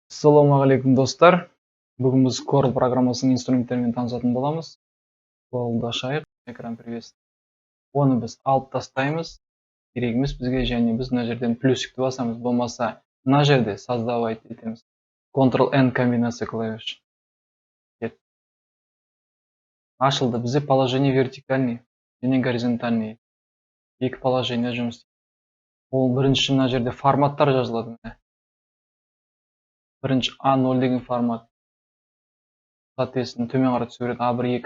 Ассалаумағалейкум достар. Бүгін біз Corel программасының инструменттерімен танысатын боламыз. Corel'ды ашайық, экран приветствие. Оны біз алып тастаймыз. Керек емес бізге, және біз мына жерден плюсикті басамыз. Болмаса мына жерде создавать етеміз. Ctrl-N комбинация клавиш. Ашылды. Бізде положение вертикальный және горизонтальный. Екі положение жұмыс. Ол бірінші мына жерде форматтар жазылады. Бірінші A0 деген формат. Соответственно, төмен қарай түсе береді. A1,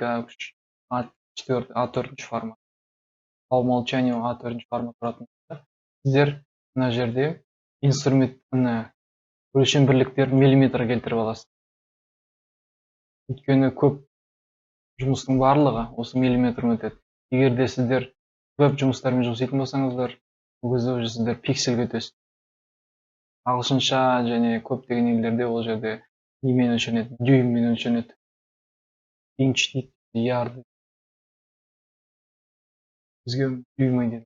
A2, A3, A4 формат. По умолчанию A4 формат тұратын. Сіздер мына жерде инструментті өлшем бірліктер миллиметр келтіріп аласыз. Өйткені көп жұмыстың барлығы осы миллиметр өтеді. Егер де сіздер веб жұмыстармен жұмыс істейтін болсаңыздар, бұл кезде уже сіздер пиксельге өтесіз. Ағылшынша және көптеген елдерде ол жерде немен өлшенеді, дюйммен өлшенеді. Инч дейді, ярд. Бізге дюйм дейді.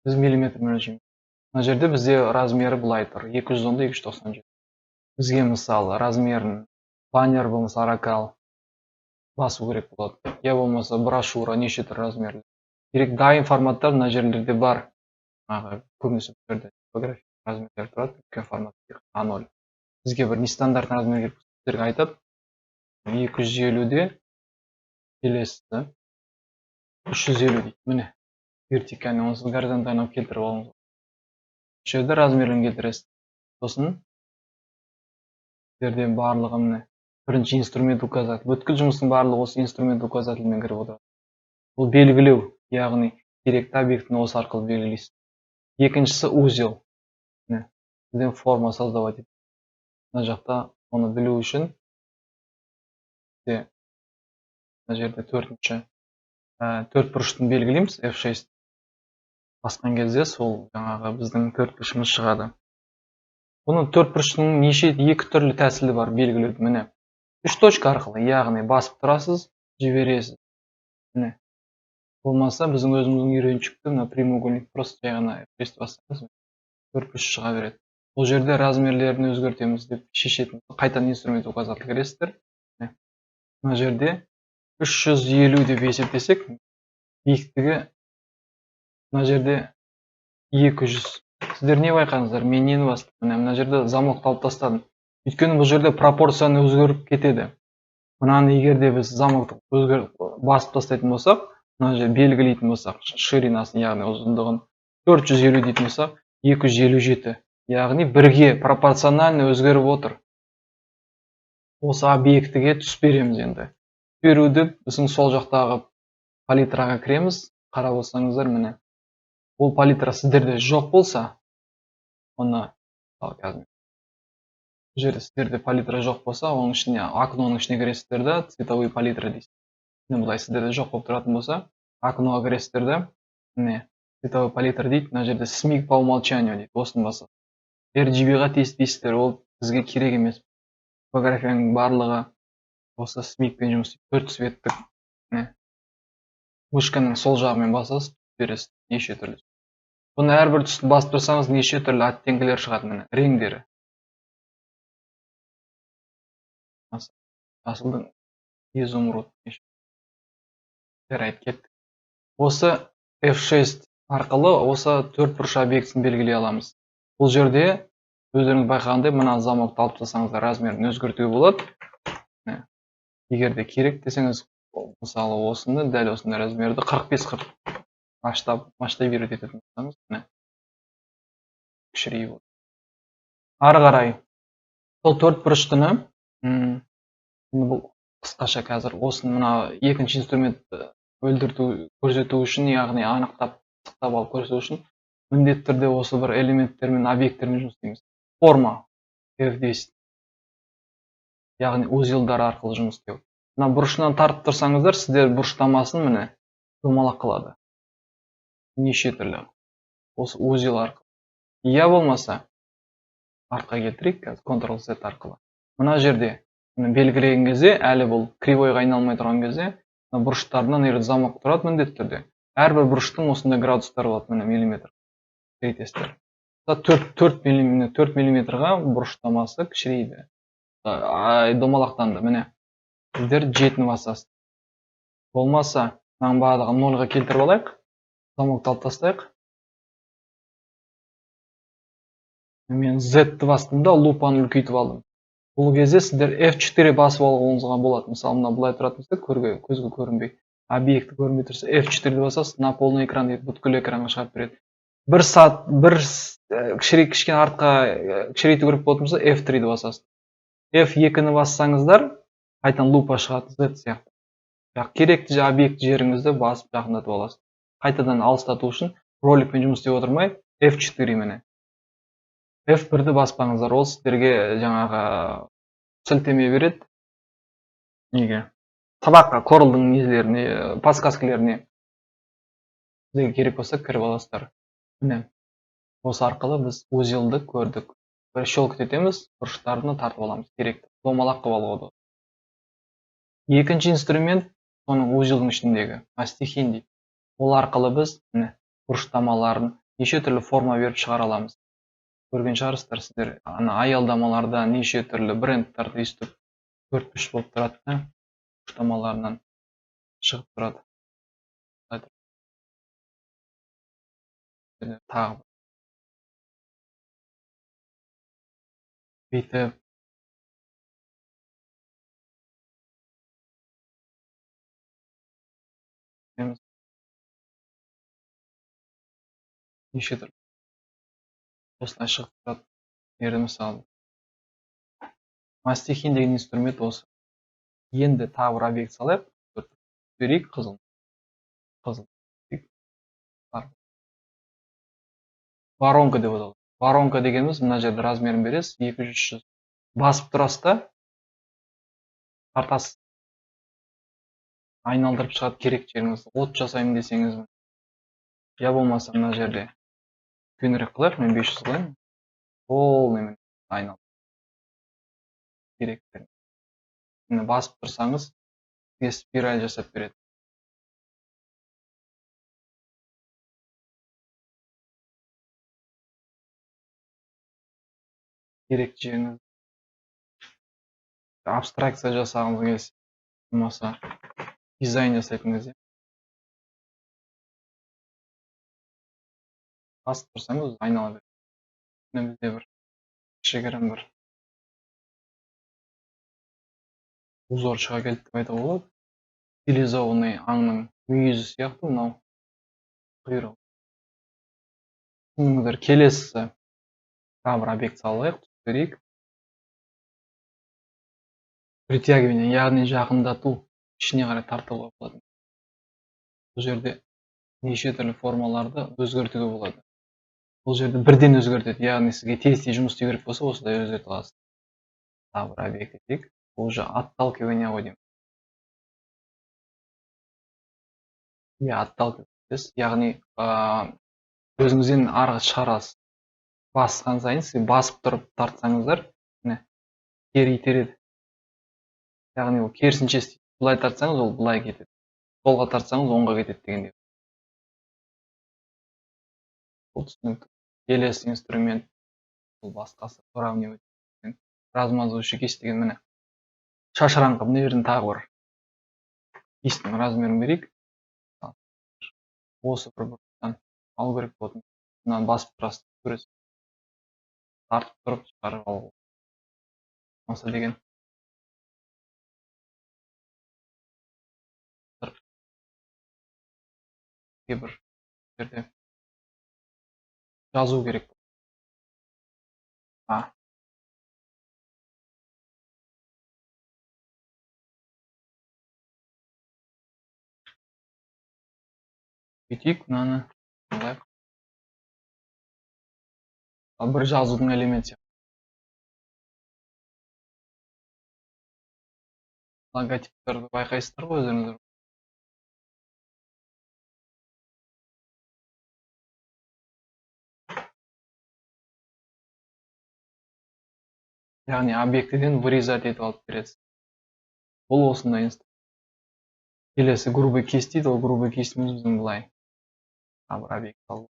Біз миллиметрмен өлшейміз. Мына жерде бізде размері былай тұр, 210-ды 290. Бізге мысалы размерін баннер болмаса аракал басу керек болады. Я болмаса брошюра неше түрлі размерлі. Керек дайын форматтар мына жерлерде бар. Көбінесе типография размерлер тұрады, үлкен формат A0. Бізге бір нестандарт размер керек сіздерге айтады. 250-де келесі 350 дейді. Міне вертикальный, онсыз горизонтальный келтіріп алыңыз. Осы жерде размерін келтіресіз. Сосын сіздерде барлығы міне бірінші инструмент указатель. Бүткіл жұмыстың барлығы осы инструмент указательмен кіріп отырады. Бұл белгілеу, яғни керекті объектіні осы арқылы белгілейсіз. Екіншісі узел. Сізден форма создавать етеді. Мына жақта оны білу үшін мына жерде төрт бұрыштың белгілейміз, F6 басқан кезде сол жаңағы біздің төрт бұрышымыз шығады. Бұның төрт бұрыштың екі түрлі тәсілі бар белгілеуді. Міне 3 точка арқылы, яғни басып тұрасыз, жібересіз. Міне болмаса біздің өзіміздің үйреншікті мына прямоугольник просто жай ғана F6 бассаңыз төрт бұрыш шыға береді. Бұл жерде размерлерін өзгертеміз деп шешетін. Қайтадан инструмент указатель кіресіздер. Мына жерде 350 деп есептесек, биіктігі мына жерде 200. Сіздер не байқадыңыздар? Мен нені бастым? Мына жерде замокты алып тастадым. Өйткені бұл жерде пропорцияны өзгеріп кетеді. Мынаны егер де біз замокты басып тастайтын болсақ, мына жерде белгілейтін болсақ, ширинасын, яғни ұзындығын 450 дейтін болсақ, 257. Яғни бірге пропорциональны өзгеріп отыр. Осы объектіге түс береміз енді. Беруді біздің сол жақтағы палитраға кіреміз. Қарап болсаңыздар, міне. Ол палитра сіздерде жоқ болса, оны жерде сіздерде палитра жоқ болса, оның ішіне, окноның ішіне кіресіздер да, цветовой палитра дейсіз. Бұлай сіздерде жоқ болып тұратын болса, окноға кіресіздер да, міне, цветовой палитра дейді, мына жерде смик по умолчанию дейді, осыны басады. RGB-ға тестейсіздер, ол бізге керек емес. Типографияның барлығы осы смикпен жұмыс істейді. 4 цветтік. Мышканың сол жағымен басасыз, бересіз, неше түрлі. Бұны әрбір түсті басып тұрсаңыз, неше түрлі оттеңгілер шығады, міне, реңдері. Асылдың изумруд. Жарайды, кеттік. Осы F6 арқылы осы төрт бұрыш объектісін белгілей аламыз. Бұл жерде өздеріңіз байқағандай мына замокты алып тастасаңыздар размерін өзгертуге болады. Егер де керек десеңіз, мысалы осыны, дәл осындай размерді 45-40 масштаб ететін болсаңыз, кішірейіп. Ары қарай сол төрт бұрыштыны, бұл қысқаша қазір осыны мына екінші инструментті көрсету үшін, яғни анықтап алып көрсету үшін міндетті түрде осы бір элементтермен, объекттермен жұмыс істейміз. Форма F10. Яғни узелдар арқылы жұмыс істеу. Мына бұрышынан тартып тұрсаңыздар, сіздер бұрыштамасын міне домалақ қылады. Неше түрлі. Осы узел арқылы. Я болмаса артқа келтірейік, Ctrl-Z арқылы. Мына жерде белгілеген кезде, әлі бұл кривойға айналмай тұрған кезде, бұрыштарынан замок тұрады міндетті түрде. Әрбір бұрыштың осындай градустары болады, міне миллиметр. Кретестер. 4 миллиметрға бұрыштамасы кішірейді. Домалақтанды. Міне, сіздер 7-ні басасыз. Болмаса, мынаның барлығын 0-ға келтіріп алайық. Замокты алып тастайық. Мен Z-ті бастым да, лупаны үлкейтіп алдым. Бұл кезде сіздер F4 басып алуыңызға болады. Мысалы, мына былай тұратын болса, көзге көрінбей, объекті көрінбей тұрса, F4-ді басасыз, на полный экран дейді, бүткіл экранға шығарып береді. Бір кішкене артқа кішірейту керек болатын болса, F3-ді басасыз. F2-ні бассаңыздар, қайтадан лупа шығады, Z сияқты. Керекті объекті жеріңізді басып жақындатып аласыз. Қайтадан алыстату үшін роликпен жұмыс істеп отырмай, F4 міне. F1-ді баспаңыздар, ол сіздерге жаңағы сілтеме береді. Неге? Сабаққа, Corel'дың нелеріне, подсказкаларіне сізге керек болса кіріп аласыздар. Міне, осы арқылы біз узелді көрдік. Бір щелкать етеміз, бұрыштарына тартып аламыз, керекті. Домалақ қылып алуға. Екінші инструмент соның узелдің ішіндегі мастихин дейді. Ол арқылы біз бұрыштамаларын неше түрлі форма беріп шығара аламыз. Көрген шығарсыздар сіздер, аялдамаларда неше түрлі брендтарды естіп 4-3 болып тұрады, бұрыштамаларынан шығып тұрады. Тағы бүйтіп неше түрлі осылай шығып тұрады. Ері мысалы мастихин деген инструмент осы. Енді тағы бір объект салайық. Берейік қызыл. Воронка деп аталады. Воронка дегеніміз мына жерде размерін бересіз, 200-300 басып тұрасыз да, тартасыз. Айналдырып шығады керек жеріңізді. От жасаймын десеңіз, я болмаса мына жерде үлкенірек қылайық, мен 500 қылайын. Ол немен айналып керек. Басып тұрсаңыз, сізге спираль жасап береді. Керек жеріңіз. Абстракция жасағыңыз келсе, болмаса дизайн жасайтын кезде. Басып тұрсаңыз, айнала береді. Бізде бір кішігірім бір узор шыға келді деп айтуға болады. Стилизованный аңның мүйізі сияқты мынау құйрығы. Түсініңіздер, келесі тағы бір объект салайық, түсірейік. Притягивание, яғни жақындату, ішіне қарай тартуға болады. Бұл жерде неше түрлі формаларды өзгертуге болады. Бұл жерде бірден өзгертеді, яғни сізге тез жұмыс істеу керек болса, осылай өзгерте аласыз. Тағы бір объект етейік. Бұл же отталкивание ғой деймін. Отталкивание, яғни өзіңізден арғы шығарасыз. Басқан сайын сіз басып тұрып тартсаңыздар, кері итереді. Яғни ол керісінше істейді. Былай тартсаңыз, ол былай кетеді. Солға тартсаңыз, оңға кетеді дегендей. Бұл түсінікті. Келесі инструмент, бұл басқасы, выравнивать, размазывающий кисть деген міне. Шашыраңқы, мына жерден тағы бар. Кистің размерін берейік. Осы бір бұрыштан алу керек болатын. Мынаны басып тұрасыз, көресіз. Тартып тұрып, шығарып алу. Осы деген. Бір жерде жазу керек. Бүйтейік, мынаны алайық. Бір жазудың элементі. Логотиптерді байқайсыздар ғой өздеріңіздер. Яғни объектіден вырезать етіп алып бересіз. Бұл осындай инструмент. Келесі грубый кисть дейді, ол грубый кистіміз біздің былай. Бір объект алу.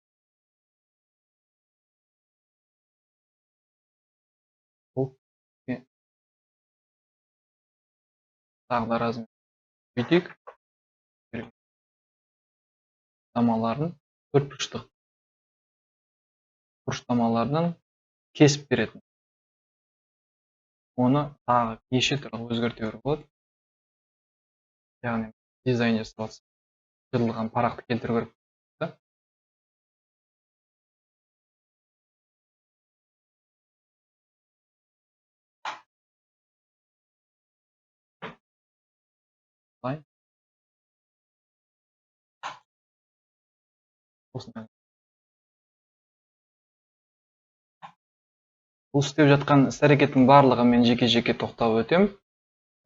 тағы да размер бүйтейік. Тамаларын төртбұрыштық бұрыштамаларынан кесіп беретін. Оны тағы неше түрлі өзгерте беруге болады. Яғни дизайн жасап жатсақ, жыртылған парақты келтіру керек. Бұл істеп жатқан іс-әрекеттің барлығын мен жеке-жеке тоқтап өтем.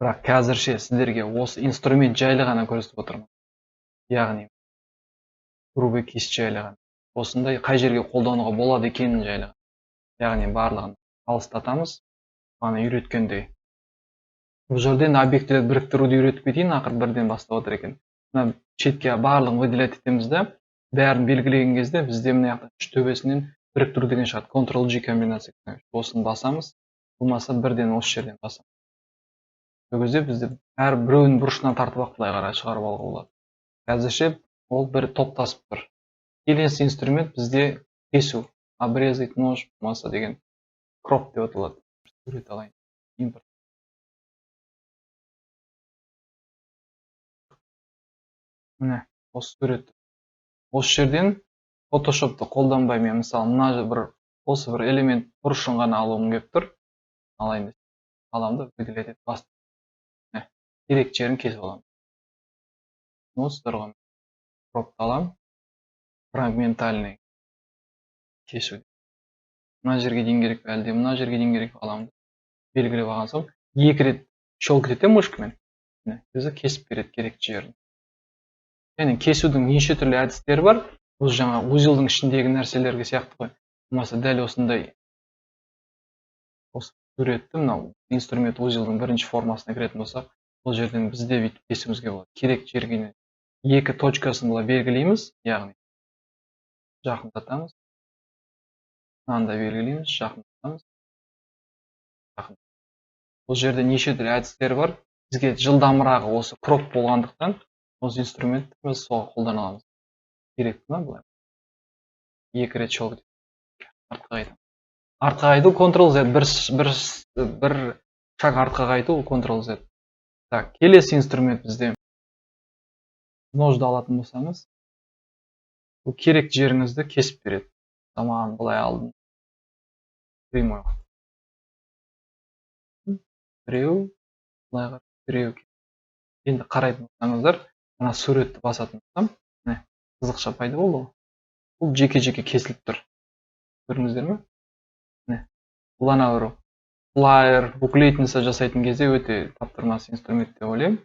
Бірақ қазірше сіздерге осы инструмент жайлы ғана көрсетіп отырмын. Яғни грубый кисть жайлы ғана. Осындай қай жерге қолдануға болады екенін жайлы. Яғни барлығын алыстатамыз. Баны үйреткендей. Бұл жерден объектілерді біріктіруді үйретіп кетейін, ақыр бірден бастап отыр екен. Мына шетке барлығын выделять етеміз де, бәрін белгілеген кезде бізде мына жақта үш төбесінен біріктіру деген шығады. Ctrl-G комбинация. Осыны басамыз. Болмаса бірден осы жерден басамыз. Сол кезде бізде әр біреуін бұрышынан тартып былай қарай шығарып алуға болады. Қазірше ол бір топтасып тұр. Келесі инструмент бізде кесу, обрезать нож, болмаса деген кроп деп аталады. Сурет алайын. Импорт. Міне, осы сурет. Осы жерден Photoshop'ты қолданбай мен мысалы мына осы бір элемент бұрышын ғана алуым келіп тұр. Алайын десе, аламды выделять етіп бастым. Керек жерін кесіп аламын. Осы тұрған кропты аламын. Фрагментальный кесу. Мына жерге дейін керек, әлде мына жерге дейін керек аламын. Белгілеп алған соң, екі рет щелкать етем мышкамен. Өзі кесіп береді керек жерін. Яғни кесудің неше түрлі әдістері бар. Бұл жаңа узелдің ішіндегі нәрселерге сияқты ғой. Болмаса дәл осындай осы суретті мынау инструмент узелдің бірінші формасына кіретін болсақ, бұл жерден бізде бүйтіп кесуімізге болады. Керек жерге екі точкасын былай белгілейміз, яғни жақындатамыз. Мынандай белгілейміз, жақындатамыз. Бұл жерде неше түрлі әдістері бар. Бізге жылдамырағы осы кроп болғандықтан осы инструментті біз соға қолдана аламыз. Керек пе былай? Екі рет щелк артқа қайтамын. Артқа қайту Ctrl-Z, бір шаг артқа қайту Ctrl-Z. Так, келесі инструмент бізде ножды алатын болсаңыз, бұл керек жеріңізді кесіп береді. Тамағын былай алдым. Прямой. Біреу, былайға біреу. Енді қарайтын болсаңыздар, ана суретті басатын болсам, қызықша пайда болды. Бұл жеке-жеке кесіліп тұр. Көрдіңіздер ме? Бұл ана бір флайер, буклетница жасайтын кезде өте таптырмас инструмент деп ойлаймын.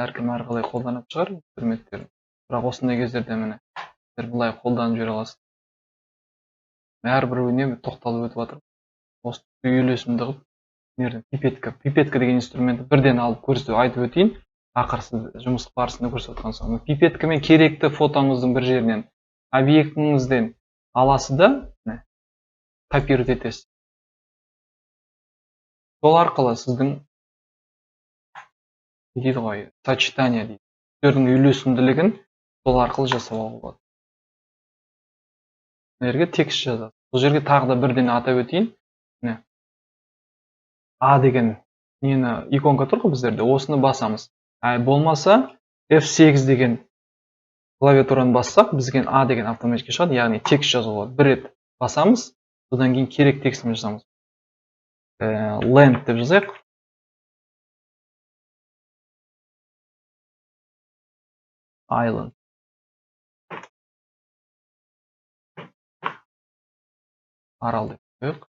Әркім әрқалай қолданып шығар инструменттерін. Бірақ осындай кездерде міне былай қолданып жүре аласыз. Әрбіреуіне тоқталып өтіп жатыр. Осы үйлесімді қылып, пипетка деген инструментті бірден алып көрсетіп айтып өтейін. Ақыр сіз жұмыс барысында көрсетіп отқан соң. Пипеткамен керекті фотоңыздың бір жерінен, объектіңізден аласыз да, копировать етесіз. Сол арқылы сіздің дейді ғой, сочетание дейді. Сөздердің үйлесімділігін сол арқылы жасап алуға болады. Мына жерге текст жазасыз. Бұл жерге тағы да бірден атап өтейін. А деген нені иконка тұр ғой біздерде, осыны басамыз. Болмаса F8 деген клавиатураны бассақ, бізге А деген автоматически шығады, яғни текст жазуға бір рет басамыз, содан кейін керек текстін жазамыз. Land деп жазайық. Island. Арал деп қойық.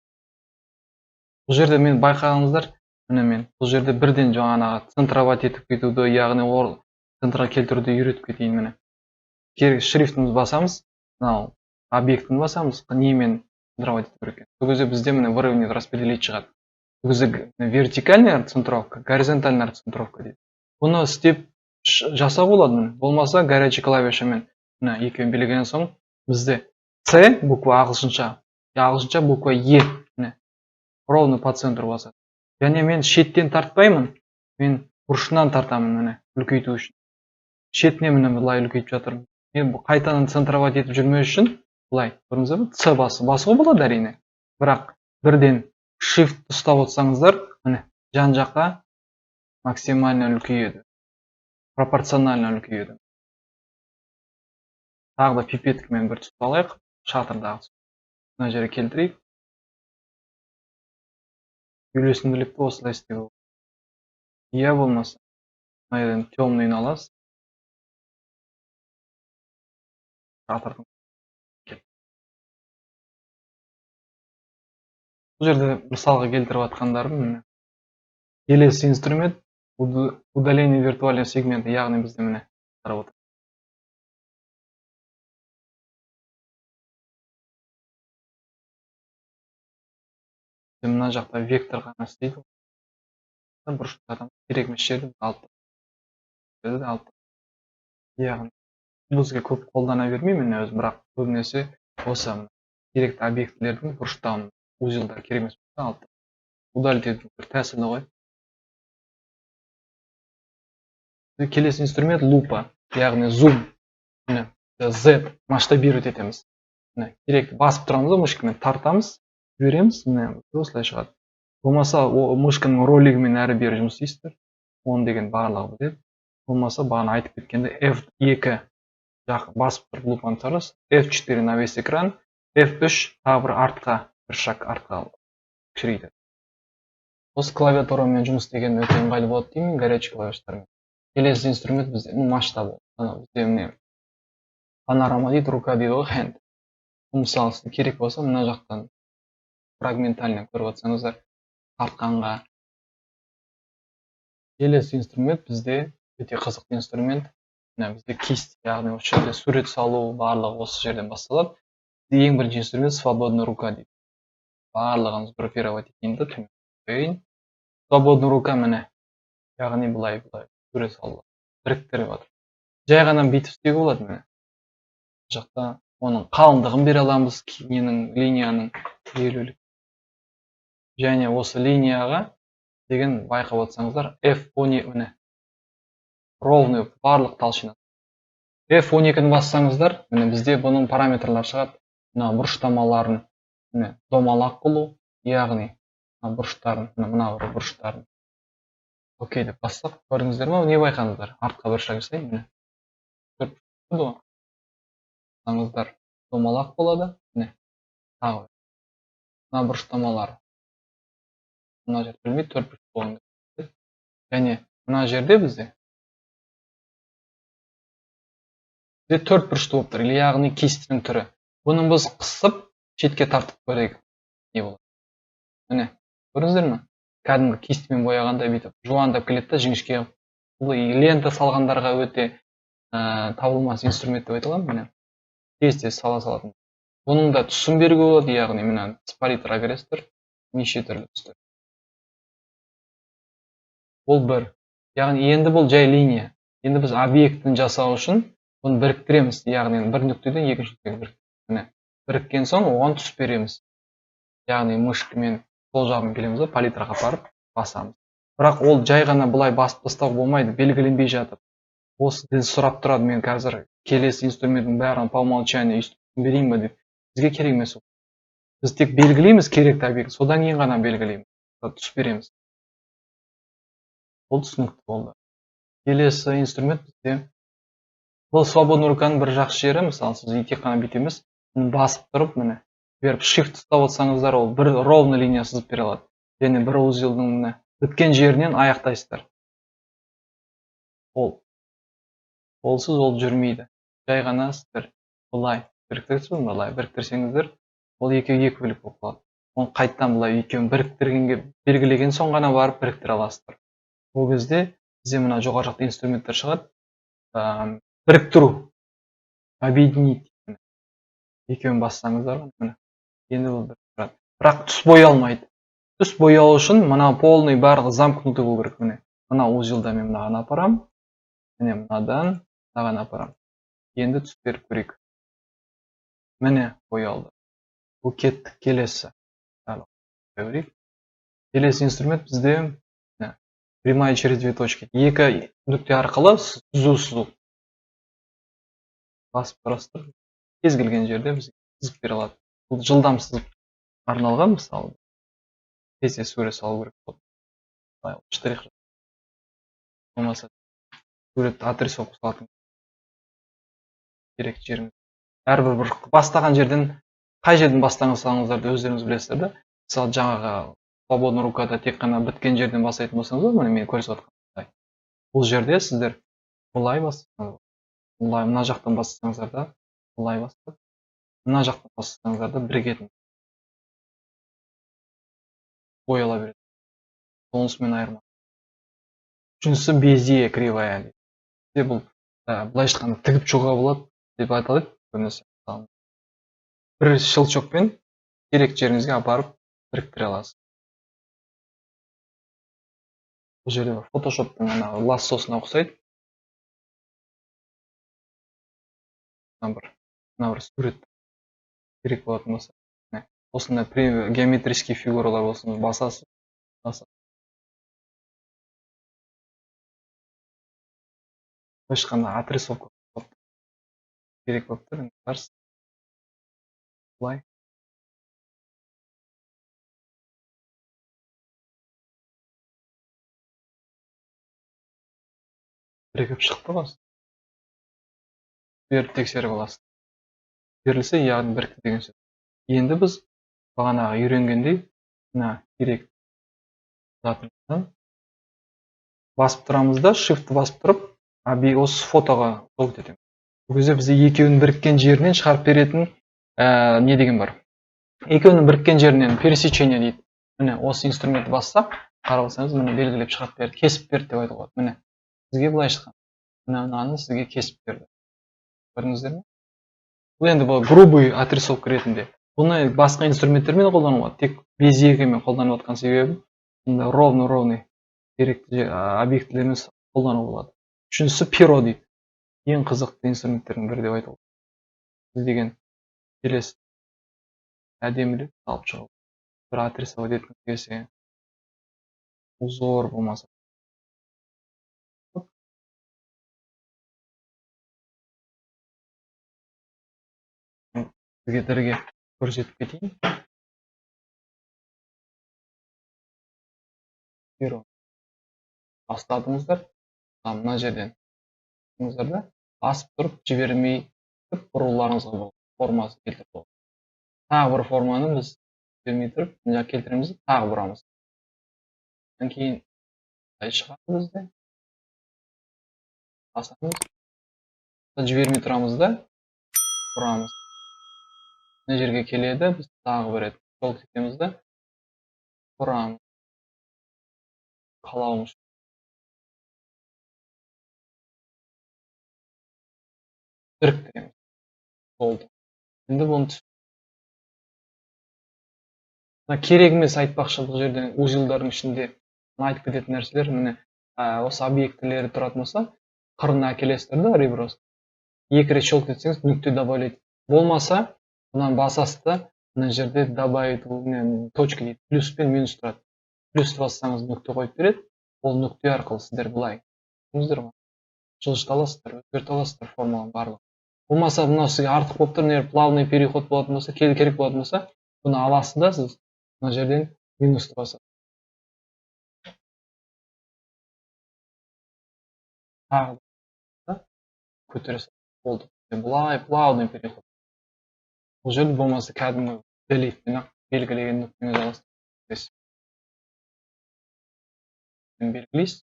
Бұл жерде мен байқағаныңыздар, бұл жерде бірден жаңағы центровать етіп кетуді, яғни центра келтіруді үйретіп кетейін міне. Керек шрифтіміз басамыз, объектін басамыз, немен центровать етіп керек. Бұл кезде бізде міне выровнять распределить шығады. Бұл кезде вертикальная центровка, горизонтальная центровка дейді. Бұны істеп жасау болады. Болмаса горячий клавишамен екеуін белгілеген соң бізде С буква ағылшынша буква Е ровно по центру басады. және мен шеттен тартпаймын, мен бұрышынан тартамын, міне үлкейту үшін. Шетіне міне былай үлкейтіп жатырмын. Мен қайтадан центровать етіп жүрмес үшін былай, көрдіңіздер ме? С басуға болады әрине. Бірақ бірден shift ұстап отырсаңыздар, міне жан жаққа максимально үлкейеді, пропорционально үлкейеді. Тағы да пипеткамен бір тұтып алайық, шатырдағы. Мына жерге келтірейік. Үйлесімділікті осылай істеу. Иә болмаса, мына жерден темныйын аласыз. Шатырдың. Бұл жерде мысалға келтіріп жатқандарым, келесі инструмент удаление виртуального сегмента, яғни бізде міне қарап отыр. Мына жақта вектор ғана істейді. Бұрыштардан керек емес жерді алып. Яғни бізге көп қолдана бермеймін өзім, бірақ көбінесе осы керекті объектілердің бұрыштауын узелдар керек емес алып. Удалить етудің бір тәсілі ғой. Келесі инструмент лупа, яғни зум. Z масштабировать етеміз. Керекті басып тұрамыз, мышкамен тартамыз, жібереміз, осылай шығады. Болмаса мышканың ролигімен әрі бері жұмыс істейсіздер. 10 деген барлығы біледі. Болмаса бағана айтып кеткенде F2 жақ басып тұрып лупаны тарас, F4 на весь экран, F3 тағы бір артқа, бір шаг артқа кішірейді. Осы клавиатурамен жұмыс істеген өте ыңғайлы болады деймін, горячий клавиштармен. Келесі инструмент бізде масштабы. Бізде панорама дейді, рука дейді ғой, hand. Мысалы керек болса, мына жақтан фрагментально көріп отырсаңыздар, тартқанға. Келесі инструмент бізде өте қызықты инструмент. Бізде кисть, яғни осы жерде сурет салу, барлығы осы жерден басталады. Ең бірінші инструмент свободная рука дейді. Барлығын группировать етейінді төмен. Свободная рука міне, яғни былай сурет салу, біріктіріп отыр. Жай ғана бүйтіп істеуге болады міне. Жақта оның қалыңдығын бере аламыз, линияның елулік. Және осы линияға деген байқап отырсаңыздар, F12 міне. Ровный барлық талшына. F12-ні бассаңыздар, міне бізде бұның параметрлар шығады. Мына бұрыштамаларын домалақ қылу, яғни бұрыштарын, мына бұрыштарын. Окей деп бассақ, көрдіңіздер ме? Не байқадыңыздар? Артқа бір шаг жасайын, міне. Бассаңыздар домалақ болады, міне. Тағы. Мына бұрыштамалар. Мына жерде білмейді, 4 бұрыш болғанда. Және мына жерде бізде 4 бұрышты болып тұр, яғни кистінің түрі. Бұның біз қысып, шетке тартып көрейік. Не болады? Міне, көрдіңіздер ме? Кәдімгі кистімен бояғанда бүйтіп жуандап келеді, жіңішке. Бұл лента салғандарға өте табылмас инструмент деп айта аламын, міне. Тез сала салатын. Бұның да түсін беруге болады, яғни міне спаритор агрессор, неше түрлі түстер. Бұл бір. Яғни енді бұл жай линия. Енді біз объектін жасау үшін бұны біріктіреміз, яғни бір нүктеден екінші нүктеге біріктіреміз. Біріккен соң оған түс береміз. Яғни мышкамен сол жағын келеміз, палитраға барып басамыз. Бірақ ол жай ғана былай басып тастау болмайды, белгіленбей жатып. Осы сұрап тұрады, мен қазір келесі инструменттің бәрін по умолчанию берейін бе деп. Бізге керек емес ол. Біз тек белгілейміз керекті объект, содан кейін ғана белгілейміз, түс береміз. Бұл түсінікті болды. Келесі инструмент бізде. Бұл свободный руканың бір жақсы жері, мысалы сіз тек қана бүйтеміз, басып тұрып, міне, беріп shift ұстап отырсаңыздар, ол бір ровный линия сызып бере алады. Және бір узелдің біткен жерінен аяқтайсыздар. Олсыз ол жүрмейді. Жай ғана сіздер былай біріктірсеңіздер, былай біріктірсеңіздер, ол екеуі екі бөлек болып қалады. Оны қайттан былай екеуін біріктіргенге белгілеген соң ғана барып біріктіре аласыздар. Ол кезде бізде мына жоғары жақта инструменттер шығады. Біріктіру, объединить. Екеуін бассаңыздар, енді бұл біріктіреді. Бірақ түс боялмайды. Түс бояу үшін мына полный барлығы замкнутый болу керек. Мына узелда мен мынаған апарам. Міне мынадан мынаған апарам. Енді түс беріп көрейік. Міне боялды. Бұл кеттік, келесі. Келесі инструмент бізде прямая через две точки. Екі нүкте арқылы сызу. Басып тұрасыздар. Кез келген жерде бізге сызып бере алады. Бұл жылдам сызып арналған, мысалы. Тез сурет салу керек болды. Штрих болмаса суретті отрисовка салатын керек жеріңіз. Әрбір бір бастаған жерден қай жерден бастаңыздар өздеріңіз білесіздер да. Мысалы жаңағы свободный рукада тек қана біткен жерден бастайтын болсаңыздар, мен көрсетіп жатқандай. Бұл жерде сіздер былай бастасаңыздар, былай мына жақтан бастасаңыздар да, былай бастап, мына жақтан бастасаңыздар да бірігетін. Бояла береді. Сонысымен айырма. Үшіншісі безие кривая. Бұл былайша айтқанда тігіп шығуға болады деп айтылады. Көбінесе бір щелчокпен керек жеріңізге апарып біріктіре аласыз. Бұл жерде фотошоптың лассосына ұқсайды. Мына бір сурет керек болатын болса, осындай геометрический фигуралар болсын, басасыз. Ешқандай отрисовка керек болып тұр. Былай. Бірігіп шықты ғой. Беріп тексеріп аласыз. Берілсе, яғни бірікті деген сөз. Енді біз бағанағы үйренгендей, мына керек затымыздан басып тұрамыз да, shift басып тұрып, осы фотоға толық етеміз. Бұл кезде бізде екеуінің біріккен жерінен шығарып беретін не деген бар? Екеуінің біріккен жерінен пересечение дейді. Міне осы инструментті бассақ, қарап алсаңыз, міне белгілеп шығарып берді, кесіп берді деп айтуға болады. Міне сізге былай шыққан. Мынаны сізге кесіп берді. Көрдіңіздер ме? Бұл енді бұл грубый отрисовка ретінде. Бұны басқа инструменттермен қолдануға, тек безиемен қолданып жатқан себебі, мұнда ровный керекті объектілермен қолдануға болады. Үшіншісі перо дейді. Ең қызықты инструменттердің бірі деп айтуға. Біз деген келесі әдемілеп алып шығу. Бір отрисовать еткіңіз келсе, узор болмаса. Сізге дірге көрсетіп кетейін. Перо бастадыңыздар, мына жерден да басып тұрып жібермей бұруларыңызға болады. Формасы келтіріп болады. Тағы бір форманы біз жібермей тұрып, мына келтіреміз, тағы бұрамыз. Одан кейін шығады бізде. Басамыз. Жібермей тұрамыз да, бұрамыз. Мына жерге келеді, біз тағы бір рет жол кетеміз да, бұрамыз. Қалауымыз. Біріктіреміз. Болды. Енді бұны керек емес айтпақшы, бұл жерден узелдардың ішінде айтып кететін нәрселер, міне осы объектілері тұратын болса, қырына әкелесіздер да реброс. Екі рет шолт етсеңіз, нүкте добавить. Болмаса, бұнан басасыз да, мына жерде добавить точка дейді. Плюс пен минус тұрады. Плюс бассаңыз нүкте қойып береді. Ол нүкте арқылы сіздер былай. Көрдіңіздер ме? Жылжыта аласыздар, өзгерте аласыздар формуланы барлығы. Болмаса, мынау сізге артық болып тұр, плавный переход болатын болса, керек болатын болса, бұны аласыз да сіз. Мына жерден минусты басасыз. Тағы да көтересіз. Болды. Былай плавный переход. Бұл жерде болмаса кәдімгі делетпен белгілеген нүктеңіз аласыз. Белгілейсіз.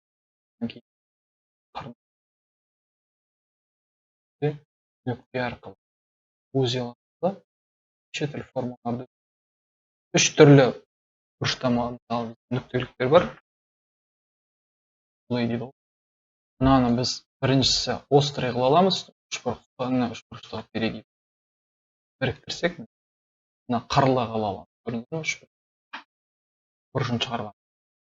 Нүкте арқылы узел арқылы неше түрлі формаларды үш түрлі бұрыштама нүктеліктер бар. Бұлай дейді ғой. Мынаны біз біріншісі острый қыла аламыз. Үшбұрыштағы перегиб. Біріктірсек, мына қырлы қыла аламыз. Көрдіңіз бе? Бұрышын шығарған.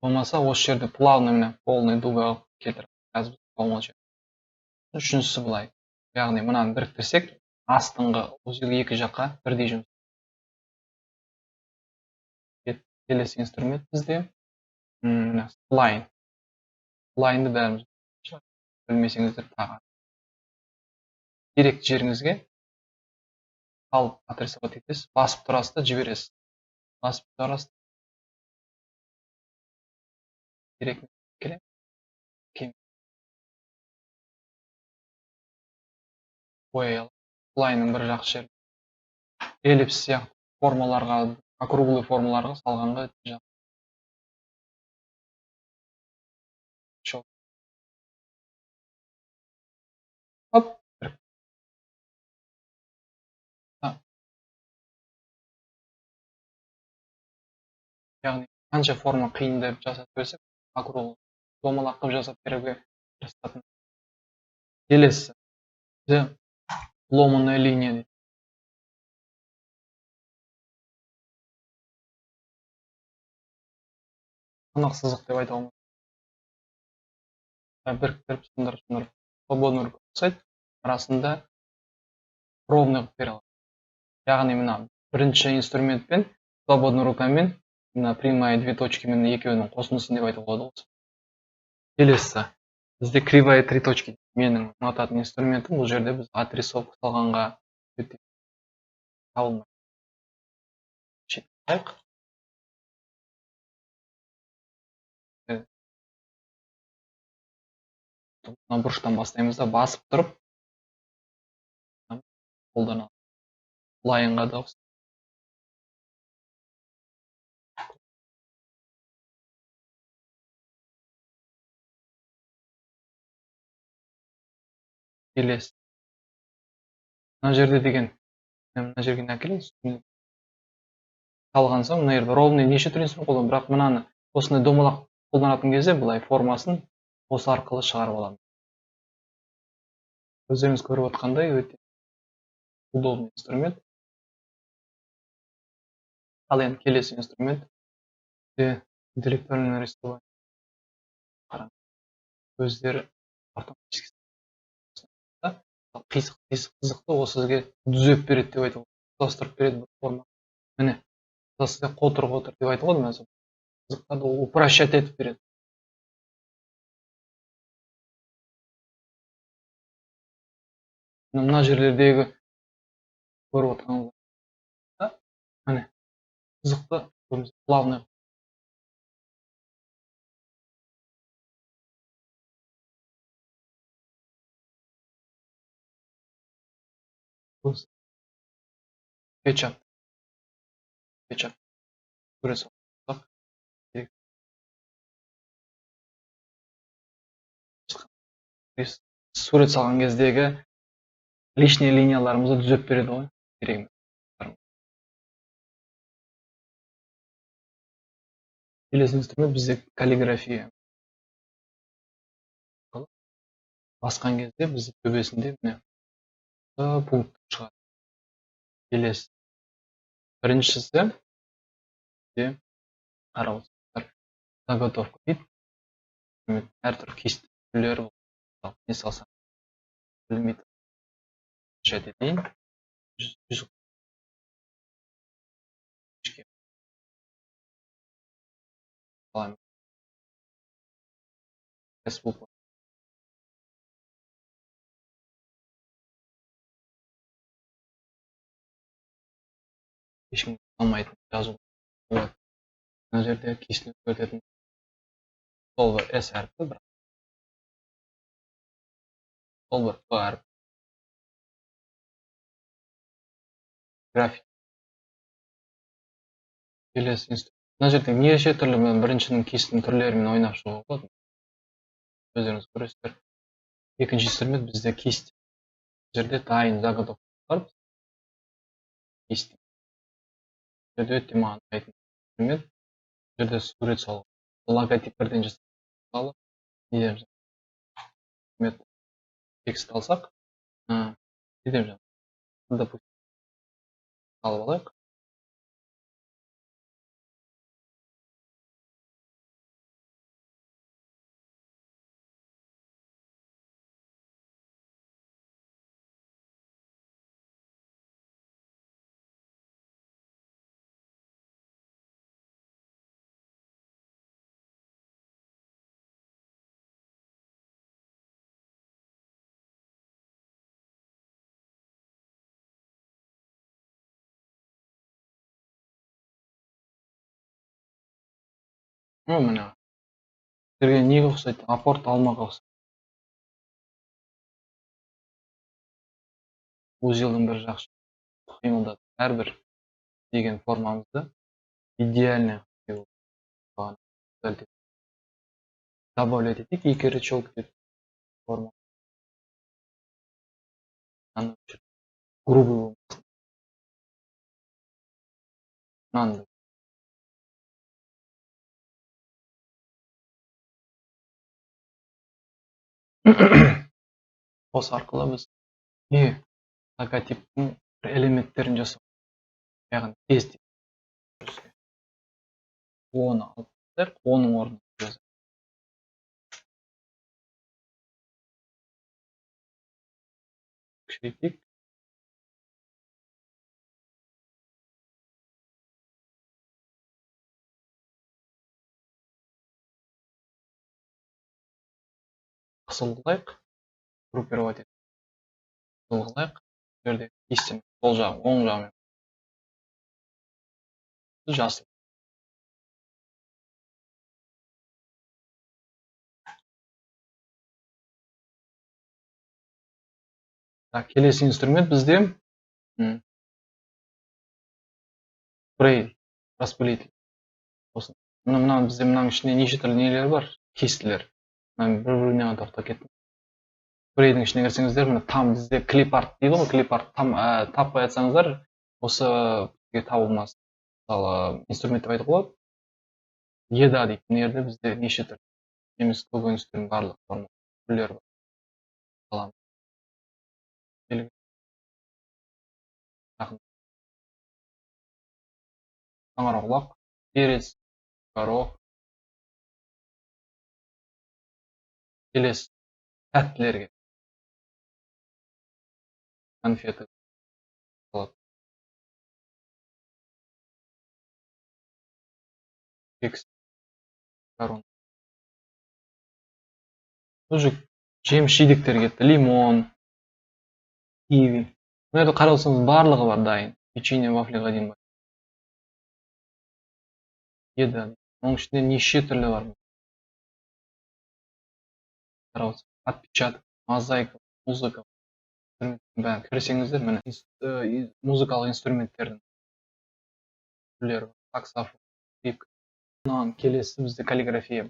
Болмаса осы жерде плавный полный дуга келтіріп. Қазір біз болмал жер. Үшіншісі былай. Яғни мынаны біріктірсек, астыңғы узел екі жаққа бірдей жұмыс. келесі инструмент бізде spline. Spline'ды бәріміз білмесеңіздер тағы керек жеріңізге алып отрисовать етесіз, басып тұрасыз да жібересіз. Басып тұрасыз. Керек келе. Бояй алып. Spline'ның бір жақсы жері. Эллипс сияқты формаларға, округлый формаларға салғанға жақсы. Хоп. Яғни қанша форма қиын деп жасап берсек, округлый домалақ қылып жасап беруге тырысатын. Келесі. Ломаная линия дейді. Сынық сызық деп айта алмаймын. Біріктіріп, сындырып, свободный рука жасайды. Арасында ровный қылып бере алады. Яғни мына бірінші инструментпен, свободный рукамен, мына прямая две точкамен екеуінің қосындысын деп айтуға болады. Келесі. Бізде кривая три точки. Менің ұнататын инструментім, бұл жерде біз отрисовка салғанға өте табылмайды. Шеттайық. Мына бұрыштан бастаймыз да, басып тұрып, қолданады. Лайынға да ұқсайды. Келесі. Мына жерде деген, мына жерге әкеліңіз. Салған соң, мына жерде ровный неше түрлі инструмент қолданады, бірақ мынаны осындай домалақ қолданатын кезде былай формасын осы арқылы шығарып аламын. Өздеріңіз көріп отқандай өте удобный инструмент. Ал енді келесі инструмент интеллектуальное рисование. Қараңыз. Өздері автоматически қисық қызықты осы сізге түзеп береді деп айтуға. Ұстастырып береді бір форма. Міне, сізге қотыр деп айтуға болады. Қызықтарды упрощать етіп береді. Мына жерлердегі көріп отқаныңыз. Міне, қызықты, плавный. Печат. Сурет салсақ. Сурет салған кездегі лишний линияларымызды түзеп береді ғой. Керегіміз. Келесі инструмент бізде каллиграфия. Басқан кезде бізде төбесінде пункт шығады. Келесі. Біріншісі қарап отырсыздар. Заготовка дейді. Әртүрлі кесте түрлері болады. Не салсам білмейді. Етейін. 100 ешкім алмайтын жазу болады. Мына жерде кесте өтетін сол бір S әрпі, бірақ сол бір P әрпі. График. Келесі инструмент. Мына жерде неше түрлі біріншінің кестінің түрлерімен ойнап шығуға болады. Өздеріңіз көресіздер. Екінші инструмент бізде кест. Жерде дайын заготовка бар. Кест. Жерде өте маған ұнайтын инструмент. Жерде сурет салу. Логотиптерден жасалып, неден жасалып. Текст алсақ, неден жасалып. Допустим, алып алайық. міне сіздерге неге ұқсайды? Апорт алмаға ұқсайды. узелдің бір жақсы қимылдады. Әрбір деген формамызды идеальный добавлять етейік, екі рет шолып кетеді форма. Грубый болмасын. Мынаны осы арқылы біз не логотиптің бір элементтерін жасау, яғни тез оны алып тастайық, оның орнына жазайық. Күшейтейік. Қысылдылайық, группировать етіп қысылдылайық. Бұл жерде кестені сол жағы, оң жағымен жасыл. Келесі инструмент бізде распылитель. Мына бізде мынаның ішінде неше түрлі нелер бар? Кестелер. Бір-біріне тоқтап кеттім. Спрейдің ішіне кірсеңіздер, мына там бізде клипарт дейді ғой, клипарт таппай жатсаңыздар, осы табылмас. Мысалы, инструмент деп айтуға болады. Еда дейді. Мына жерде бізде неше түрлі неміс көкөністердің барлық форма түрлері бар. Аламыз. Саңырауқұлақ, перец, горох. Келесі тәттілерге. Конфеты. Кекс. Корон. Уже жеміс жидектер кетті. Лимон, киви. Мына жерде қарап отырсаңыз барлығы бар дайын. Печенье, вафлиға дейін бар. Еда. Оның ішінде неше түрлі бар. Қарап отырсаңыз отпечаток, мозаика, музыка. Бәрін кірсеңіздер, міне музыкалық инструменттердің түрлері бар. Саксофон, скрипка. Мынаған келесі бізде каллиграфия.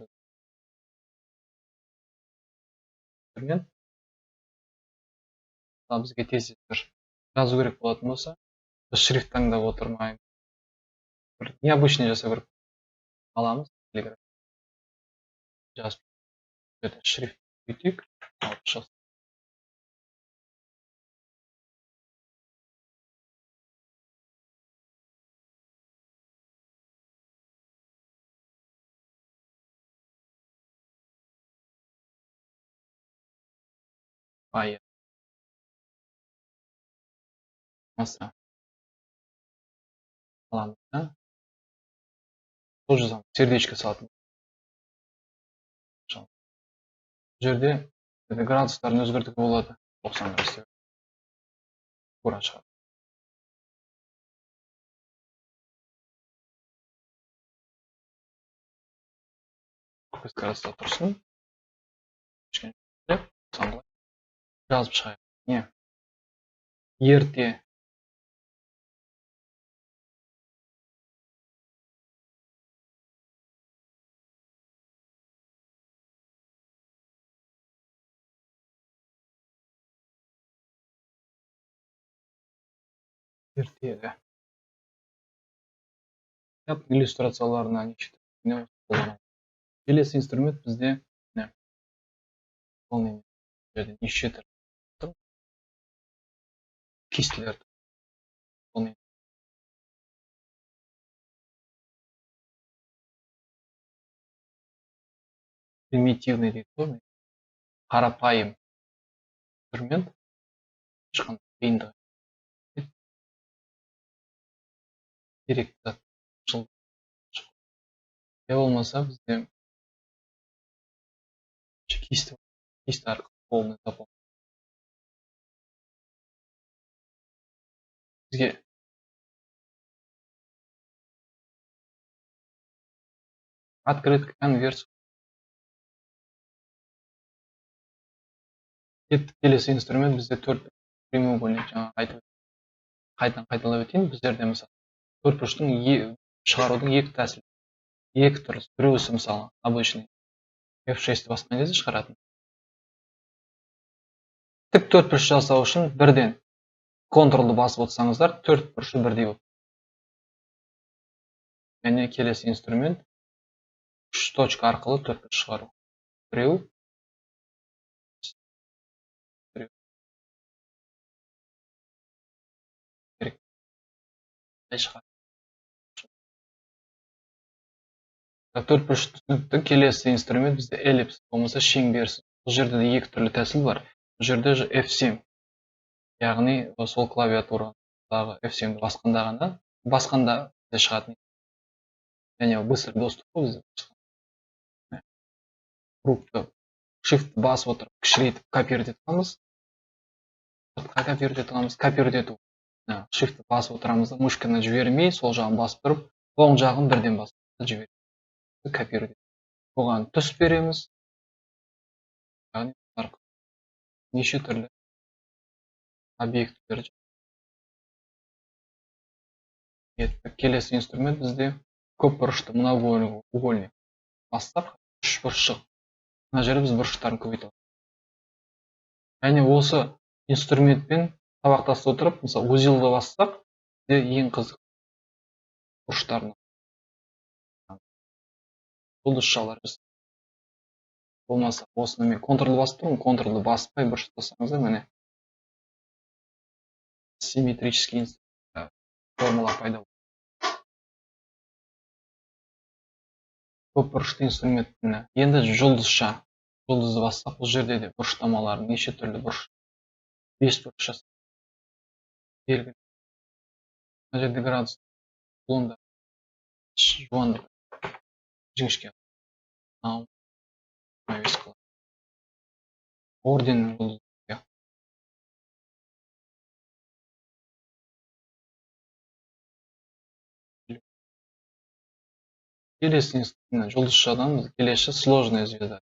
Инструмент. Бізге тез жазу керек болатын болса, біз шрифт таңдап отырмаймыз. Бір необычный жасау керек. Аламыз, жазып. Шрифт бүйтейік. Алып шығып. Маса. Аламыз. Сол жазамыз. Сердечко салатын. Бұл жерде градустарын өзгертуге болады. 90 градус. Тура шығады. Градуста тұрсын. Жазып шығайық. Не? Ерте. Ертегі. Иллюстрацияларына неше келесі инструмент бізде неше түрлі кестелер. Примитивный дейді ғой. Қарапайым инструмент. Ешқандай қиындығы керекті. Я болмаса бізде кисть арқылы полный запал. Бізге Открытка, конверс. Келесі инструмент бізде төрт прямоугольник. Жаңа айтып қайталап өтейін. Біздерде мысалы төртбұрыштың шығарудың екі тәсілі, екі түрі. Біреусі мысалы обычный F6 басқан кезде шығаратын. Тік төртбұрыш жасау үшін бірден контролды басып отырсаңыздар, төртбұрышы бірдей болады. Және келесі инструмент үш точка арқылы төртбұрыш шығару. Біреу, төртбұрыштың келесі инструмент бізде эллипс, болмаса шеңберіс. Бұл жерде де екі түрлі тәсіл бар. Бұл жерде F7, яғни сол клавиатурадағы F7-ді басқанда шығатын. Және быстрый доступ бізде. Группты Shift басып отырып, кішірейтіп копировать етеміз. Копировать ету. Shift басып отырамыз, мышканы жібермей, сол жағын басып тұрып, оң жағын бірден басып жіберіп копировать. Оған түс береміз. Неше түрлі объекттер. Келесі инструмент бізде көп бұрышты многоугольник. Бастап үш бұрышық. Мына жерде біз бұрыштарын көбейтеміз. Және осы инструментпен сабақтасып отырып, мысалы узелді бассақ, ең қызық бұрыштарын жұлдызшалар біз. Болмаса осыны мен контролды басып тұрмын, контролды баспай бұрыштасаңыздар, міне симметрический формула пайда болады. Көп бұрышты инструментіне енді жұлдызша. Жұлдызды бассақ, бұл жерде де бұрыштамаларын неше түрлі бұрыш. 5 бұрыш жасап. Белгілі. Мына жерде градус. Бұлында жуандық. Жіңішке. Орденнің жұлдызы. Келесі инструмент жұлдызшадан келесі сложная звезда.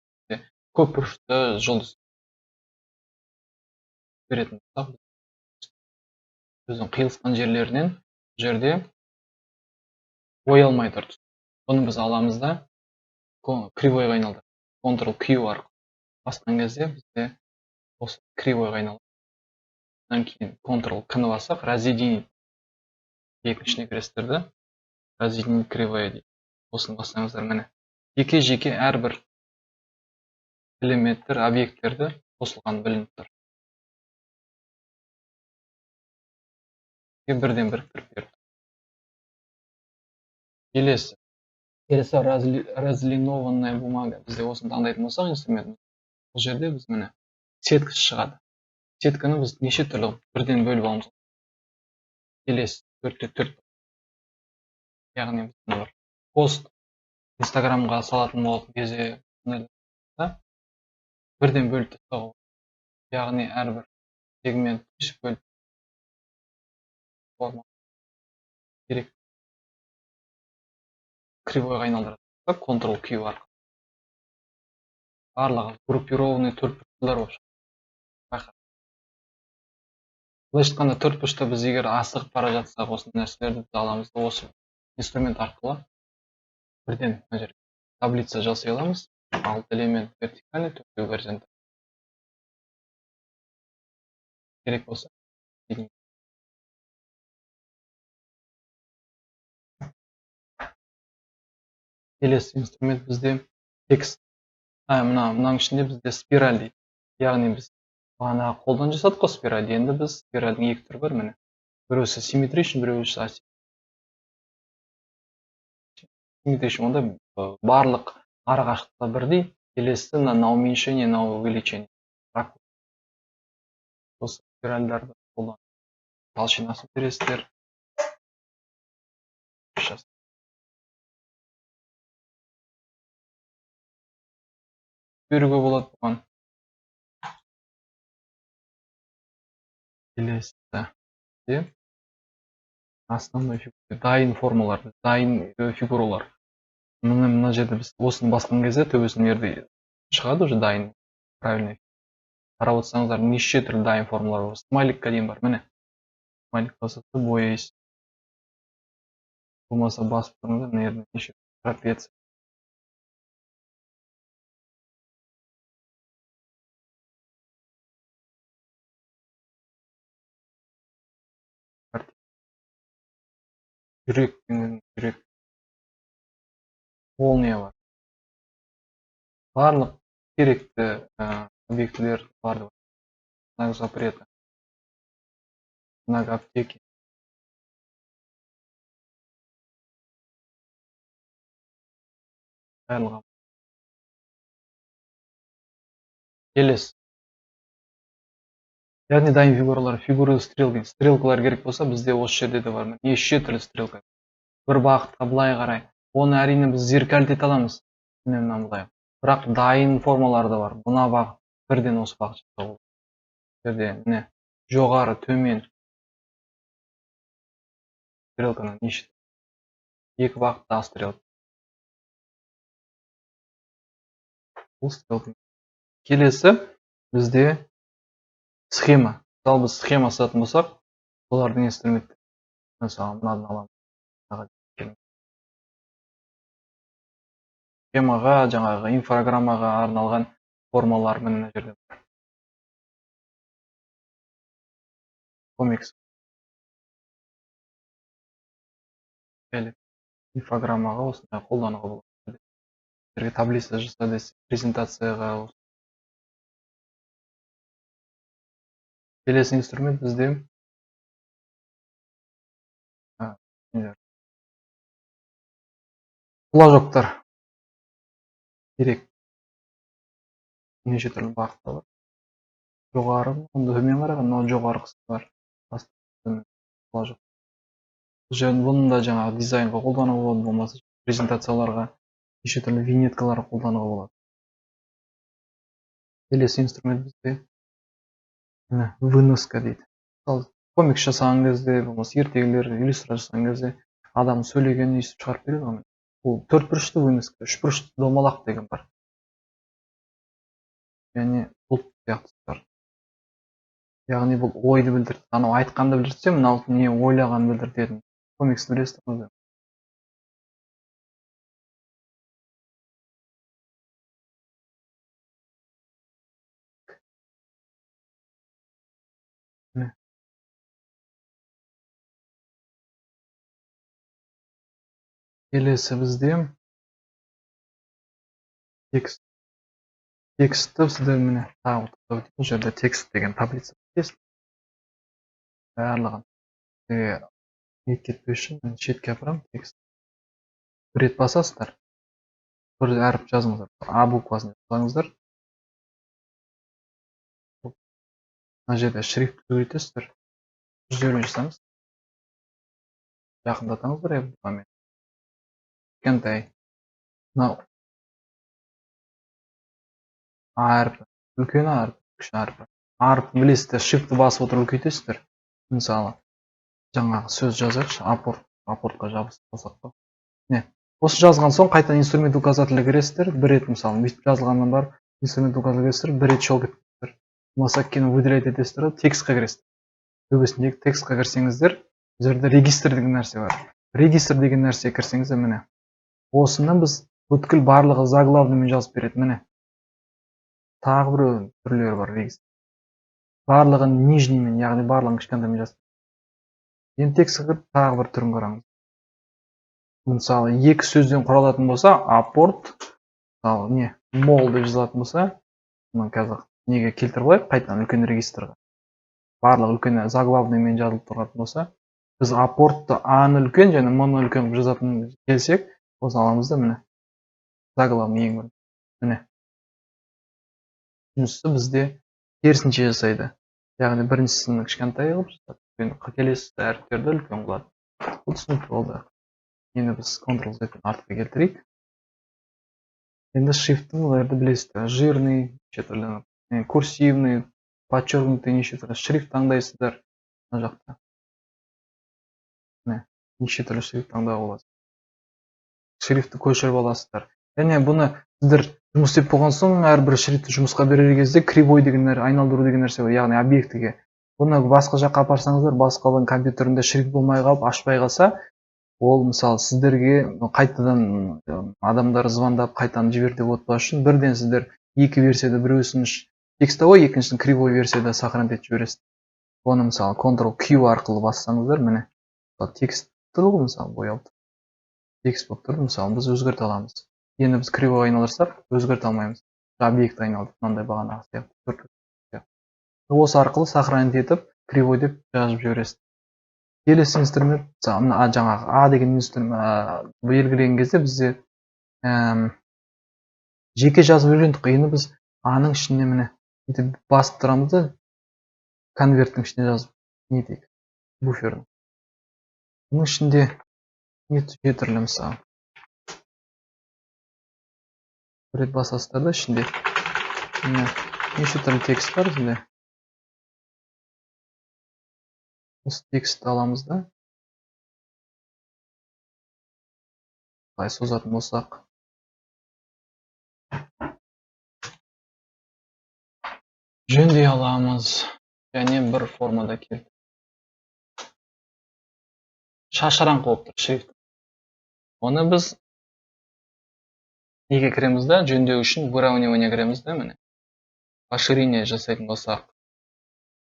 Көп бұрышты жұлдыз беретін болсақ, өзінің қиылысқан жерлерінен жерде ой алмай тұр. Оны біз аламыз да кривойға айналдырып, Ctrl-Q арқылы басқан кезде бізде осы кривойға айналады. Одан кейін Ctrl-K-ны бассақ, разъединить екіншіне кіресіздерді, разъединить кривая дейді. Осыны бассаңыздар, міне жеке әрбір элементтер, объекттерді қосылған білініп тұр. Бірден біріктіріп берді. Келесі разлинованная бумага. Бізде осыны таңдайтын болсақ инструмент, бұл жерде біз міне сетка шығады. Сетканы біз неше түрлі бірден бөліп аламыз. Келесі 4-4. Яғни біз пост Инстаграмға салатын болатын кезде бірден бөліп тастауға. Яғни әрбір сегмент бөліп форма керек. Кривойға айналдырады. Ctrl-Q арқылы. Барлығы группированный төртбұрыштылар болып шығады. Былайша айтқанда төртбұрышта біз егер асығып бара жатсақ, осы нәрселерді аламыз да осы инструмент арқылы бірден мына жерге таблица жасай аламыз. 6 элемент вертикальный, 4 горизонтальный. Керек болса. Келесі инструмент бізде текст. Мынаның ішінде бізде спираль дейді. Яғни біз бағана қолдан жасадық қой спираль. Енді біз спиральдің екі түрі бар, міне. Біреусі симметричный, біреусі асимметричный. Симметричный онда барлық арақашықтықта бірдей, келесі на уменьшение, на увеличение. Осы спиральдарды қолданып толщинасын бересіздер. Беруге болады бұған. Келесі основной фигура, дайын формулар, дайын фигуралар. мына жерде біз осыны басқан кезде төбесінің жерде шығады уже дайын правильный. Қарап отырсаңыздар неше түрлі дайын формулар бар. Смайликқа дейін бар. Міне. Смайлик басып бояйсыз. Болмаса басып тұрыңыздар, мына жерде неше трапеция. Жүрек, жүрек. Молния бар. Барлық керекті объектілер бар. Знак запрета. Знак аптеки. Барлығы. Келесі. Яғни дайын фигуралар, фигура стрелки. Стрелкалар керек болса, бізде осы жерде де бар. Неше түрлі стрелка. Бір бағытқа былай қарай. Оны әрине біз зеркальдете аламыз. Мынаны былай. Бірақ дайын формалар да бар. Мына бағыт бірден осы бағыт жасау. Жерде міне жоғары, төмен стрелканы неше. Екі бағытта стрелка. Бұл стрелка. Келесі бізде схема. Мысалы біз схема сататын болсақ, олардың инструменті. Мысалы мынаны аламыз. Схемаға, жаңағы инфограммаға арналған формалар мына жерде. Комикс. Инфограммаға осындай қолдануға болады. Таблица жасады, презентацияға. Келесі инструмент бізде флажоктар. Керек. Неше түрлі бағытта бар. Жоғары, онда төмен қараған, мынау жоғарғысы бар. Флажок. Бұны да жаңағы дизайнға қолдануға болады, болмаса презентацияларға, неше түрлі виньеткалар қолдануға болады. Келесі инструмент бізде выноска дейді. Комикс жасаған кезде, болмаса ертегілер, иллюстрация жасаған кезде адам сөйлегенін естіп шығарып береді ғой. Бұл 4 бұрышты выноска, 3 бұрышты домалақ деген бар. Яғни бұл сияқтылар. Яғни бұл ойды білдірді. Анау айтқанды білдірсе, мынау не ойлағанды білдіреді. Комиксті білесіздер ме? Келесі бізде текст. Текстті сізде міне бұл жерде текст деген таблица. Барлығын нет кетпеу үшін шетке апарамын текст. Бір рет басасыздар. Бір әріп жазыңыздар. А буквасын жазыңыздар. Мына жерде шрифт көбейтесіздер. 150 жасаңыз. Жақындатаңыздар буквамен. Кішкентай. Мынау А әрпі. Үлкен әріп, кіші әрпі. Әріп білесіздер, шрифтті басып отырып үлкейтесіздер. Мысалы, жаңағы сөз жазайықшы, апортқа жабыстырсақ па. Осы жазған соң қайтадан инструмент указателі кіресіздер. Бір рет мысалы, бүйтіп жазылғаннан бар, инструмент указателі кіресіздер, бір рет шол кетесіздер. Болмаса кені выделять етесіздер, текстқа кіресіздер. Төбесіндегі текстқа кірсеңіздер, бұл жерде регистр деген нәрсе бар. Регистр деген нәрсе кірсеңіздер, міне. Осыны біз бүткіл барлығы заглавныймен жазып береді, міне. Тағы бір түрлері бар регистр. Барлығын нижниймен, яғни барлығын кішкентаймен жазып. Енді текстқа кіріп тағы бір түрін қараңыз. Мысалы, екі сөзден құралатын болса, апорт, мысалы, не, мол деп жазылатын болса, мұны қазір неге келтіріп қояйық, қайтадан үлкен регистрға. Барлық үлкен заглавныймен жазылып тұратын болса, біз апортты А-ны үлкен және М-ны үлкен қылып жазатын келсек, осы аламыз да, міне. Заглавный ең бірінші. Міне. Үшіншісі бізде керісінше жасайды. Яғни біріншісін кішкентай қылып жасайды, келесі әріптерді үлкен қылады. Бұл түсінікті болды. Енді біз Ctrl-Z артқа келтірейік. Енді шрифттің оларды білесіздер. Жирный, курсивный, подчеркнутый, неше түрлі шрифт таңдайсыздар. Мына жақта. Неше түрлі шрифт таңдауға болады. шрифтті көшіріп аласыздар. Және бұны сіздер жұмыс істеп болған соң әрбір шрифтті жұмысқа берер кезде кривой деген айналдыру деген нәрсе бар, яғни объектіге. Бұны басқа жаққа апарсаңыздар, басқа адамның компьютерінде шрифт болмай қалып, ашпай қалса, ол мысалы сіздерге қайтадан адамдар звондап қайтадан жібер деп отпас үшін бірден сіздер екі версияда, біреусін текстовой, екіншісін кривой версияда сохранить етіп жібересіз. Оны мысалы Ctrl-Q арқылы бассаңыздар, міне текст тұр ғой, мысалы боялды. Текст болып тұр, мысалы біз өзгерте аламыз. Енді біз кривой айналдырсақ, өзгерте алмаймыз. Объект айналды, мынандай бағанағы сияқты. Осы арқылы сохранить етіп, кривой деп жазып жібересіз. Келесі инструмент, жаңағы A деген инструмент белгіленген кезде бізде жеке жазып үйрендік. Енді біз A-ның ішіне міне басып тұрамыз да, конверттің ішіне жазып не дейік, буфердің. Бұның ішінде не түрлі мысалы. Бір рет басасыздар да, ішінде неше түрлі текст бар бізде. Осы текстті аламыз да. Қалай созатын болсақ. Жөндей аламыз. Және бір формада келді. Шашыраңқы болып тұр шрифт. Оны біз неге кіреміз да, жөндеу үшін выравнивание кіреміз да, міне. Расширение жасайтын болсақ,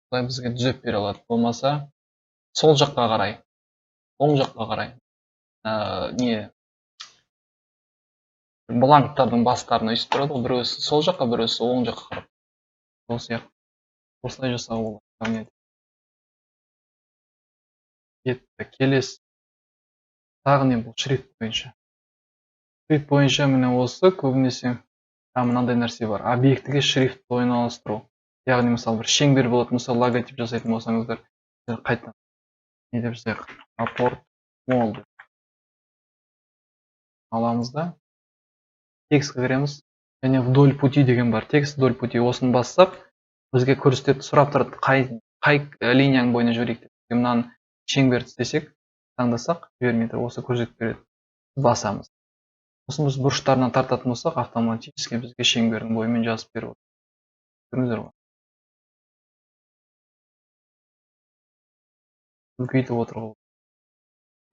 бұлай бізге түзеп бере алады. Болмаса, сол жаққа қарай, оң жаққа қарай. Бланктардың бастарына өйстіп тұрады, біреусі сол жаққа, біреусі оң жаққа қарап. Сол сияқты. Осылай жасауға болады. Кетті, келесі. Тағы не бұл? Шрифт бойынша. Шрифт бойынша міне осы көбінесе мынандай нәрсе бар. Объектіге шрифт орналастыру. Яғни мысалы бір шеңбер болады, мысалы логотип жасайтын болсаңыздар, қайтадан не деп жасайық? Апорт молды. Аламыз да. Текстке кіреміз. Және вдоль пути деген бар. Текст вдоль пути. Осыны бассақ, бізге көрсетеді, сұрап тұрады, қай линияның бойына жіберейік деп. Мынаны шеңберді істесек, таңдасақ, жібермейді. Осы көрсетіп береді. Басамыз. Сосын біз бұрыштарынан тартатын болсақ, автоматически бізге шеңбердің бойымен жазып беріп отыр. Көрдіңіздер ғой. Үлкейтіп отыр ғой.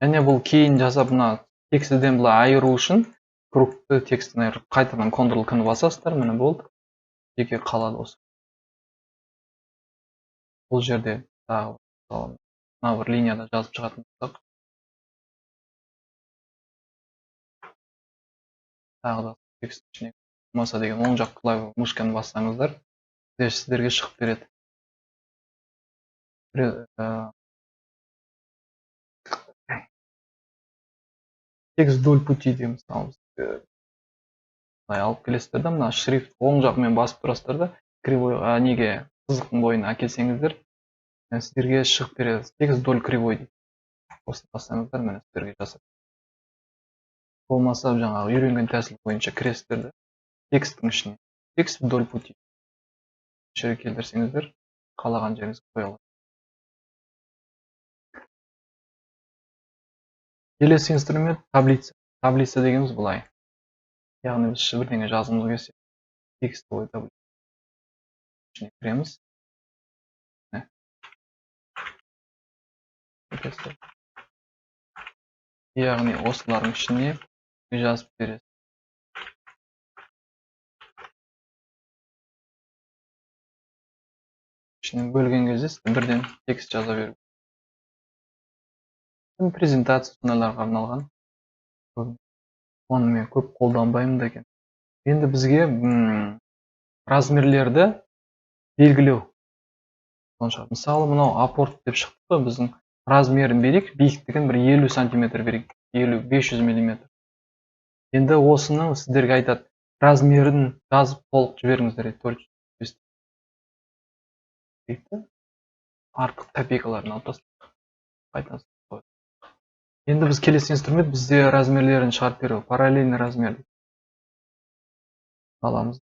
Және бұл кейін жасап, мына текстіден былай айыру үшін кругты текстін айырып, қайтадан Ctrl-K-ны басасыздар, міне болды. Жеке қалады осы. Бұл жерде тағы мына бір линияда жазып шығатын болсақ, тағы да текст ішіне болмаса деген оң жақ клавиш мышканы бассаңыздар, сіздерге шығып береді. Текст вдоль пути деген мысалы алып келесіздер да, мына шрифт оң жағымен басып тұрасыздар да, кривой неге сызықтың бойына әкелсеңіздер, сіздерге шығып береді. Текст вдоль кривой дейді. Осыны бассаңыздар, міне сіздерге жасап. Болмаса жаңағы үйренген тәсіл бойынша кіресіздер да, тексттің ішіне. Текст вдоль пути. Жерге келтірсеңіздер, қалаған жеріңізге қоя алады. Келесі инструмент таблица. Таблица дегеніміз былай. Яғни біз бірдеңе жазғымыз келсе, текстовый таблица. Ішіне кіреміз. Яғни осылардың ішіне жазып бересіз. Ішінен бөлген кезде бірден текст жаза беру. Презентация сондайларға арналған. Оны мен көп қолданбаймын да екен. Енді бізге размерлерді белгілеу. Мысалы, мынау апорт деп шықты, біздің размерін берейік, биіктігін бір 50 сантиметр берейік, 500 миллиметр. Енді осының сіздерге айтады, размерін жазып толық жіберіңіздер, 400. Артық копейкаларын алып тастайық. Енді біз келесі инструмент бізде размерлерін шығарып беру, параллельный размер. Аламыз.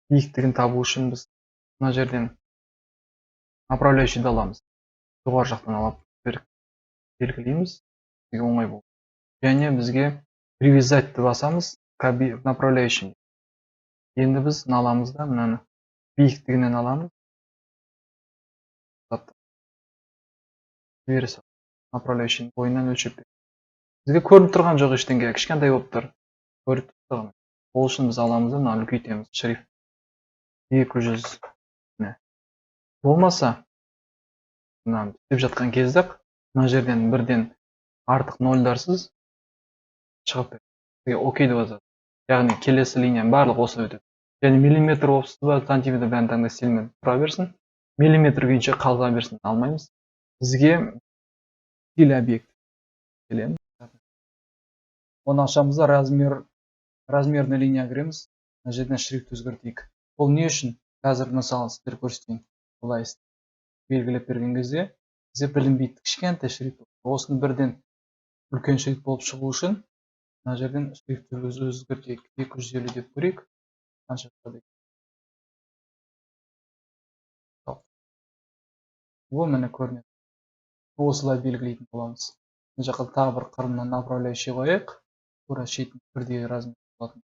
Биіктігін табу үшін біз мына жерден направляющийді аламыз. Жоғары жақтан алып белгілейміз. бізге оңай болды. Және бізге привязательді басамыз к направляющим. Енді біз аламыз да мынаны биіктігінен аламыз. Жібере направляющий бойынан өлшеп береді. Бізге көрініп тұрған жоқ ештеңе, кішкентай болып тұр. Көрініп тұрған. Ол үшін біз аламыз да мынаны үлкейтеміз. Шрифт 200. Болмаса, мынаны істеп жатқан кезде мына жерден бірден артық нольдарсыз шығып береді. Бізге окей деп жазады. Яғни келесі линияның барлығы осы өтеді. Және миллиметр болсын ба, сантиметр бәрін таңда стильмен тұра берсін. Миллиметр күйінше қалға берсін. Алмаймыз. Бізге стиль объект келеміз. Оны ашамыз да размерный линия кіреміз. Мына жерден шрифт өзгертейік. Бұл не үшін? Қазір мысалы сіздер көрсетейін. Былай белгілеп берген кезде бізде білінбейді кішкентай шрифт. Осыны бірден үлкен шрифт болып шығу үшін мына жерден шрифтті өзгертейік. 250 деп көрейік. Қанша шығады? Ол міне көрінеді. Осылай белгілейтін боламыз. Мына жаққа тағы бір қырынан направляющий қояйық. Тура шетін бірдей размер болатын.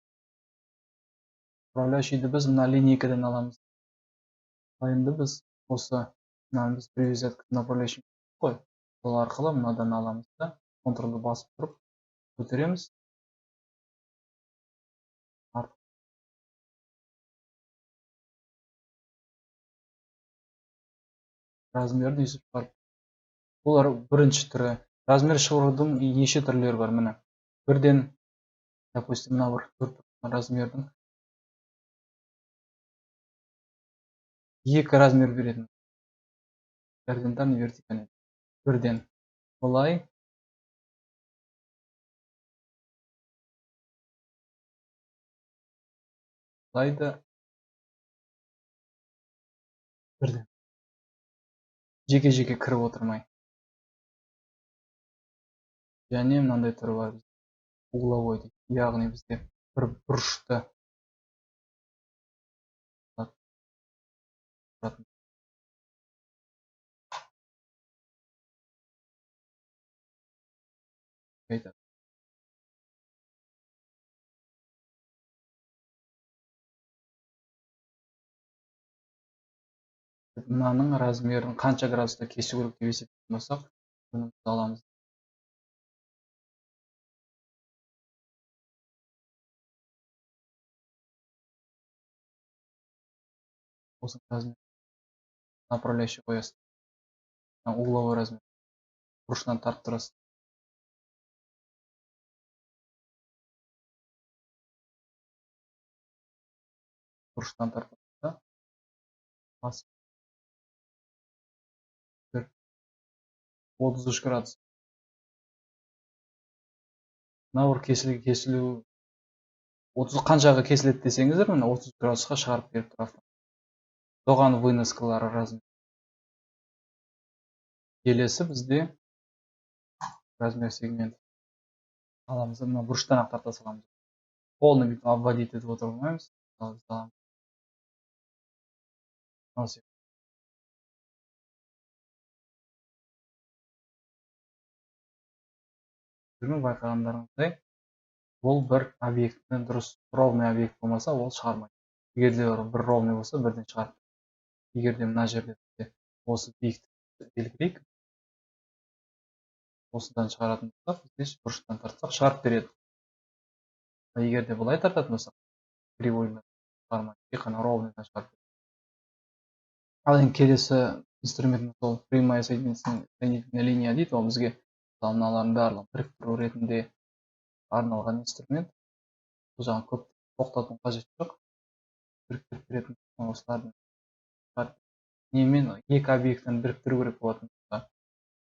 Направляющийді біз мына линейкадан аламыз. Енді біз осы мынаны біз привязать к направляющий қой. Сол арқылы мынадан аламыз да, контролды басып тұрып көтереміз. Размерді есіп шығарып. Олар бірінші түрі. Размер шығарудың неше түрлері бар міне. Бірден, допустим, мына бір размердің екі размер беретін. Горизонтальный, вертикальный. Бірден былай. Былайды. Бірден. Жеке-жеке кіріп отырмай. Және мынандай түрі бар. Угловой дейді. Яғни бізде бір бұрышты айтады. Мынаның размерін қанша градуста кесу керек деп есептейтін болсақ, бұны аламыз. Осы размер направляющий қоясыз. Угловой размер. Бұрышынан тартып тұрасыз. Бұрыштан тартып тұрасыз. Басып. 33 градус. Мына бір кесілу 30 қаншаға кесіледі десеңіздер, мына 30 градусқа шығарып беріп тұрады. Соған выноскалары размер. Келесі бізде размер сегмент аламыз. Мына бұрыштан ақ тарта саламыз. Полный бүйтіп обводить етіп отырмаймыз. Байқағандарыңыздай, ол бір объектінің дұрыс ровный объект болмаса, ол шығармайды. Егер де бір ровный болса, бірден шығарып. Егер де мына жерде осы биіктікті белгілейік, осыдан шығаратын болсақ, біз бұрыштан тартсақ шығарып береді. Егер де былай тартатын болсақ, кривойдан шығармайды, тек қана ровныйдан шығарып береді. Ал енді келесі инструмент сол прямая соединительная линия дейді, ол бізге мыналардың барлығын біріктіру ретінде арналған инструмент. Бұл жағын көп тоқтатудың қажеті жоқ. Біріктіріп беретін осылардың немен екі объектіні біріктіру керек болатын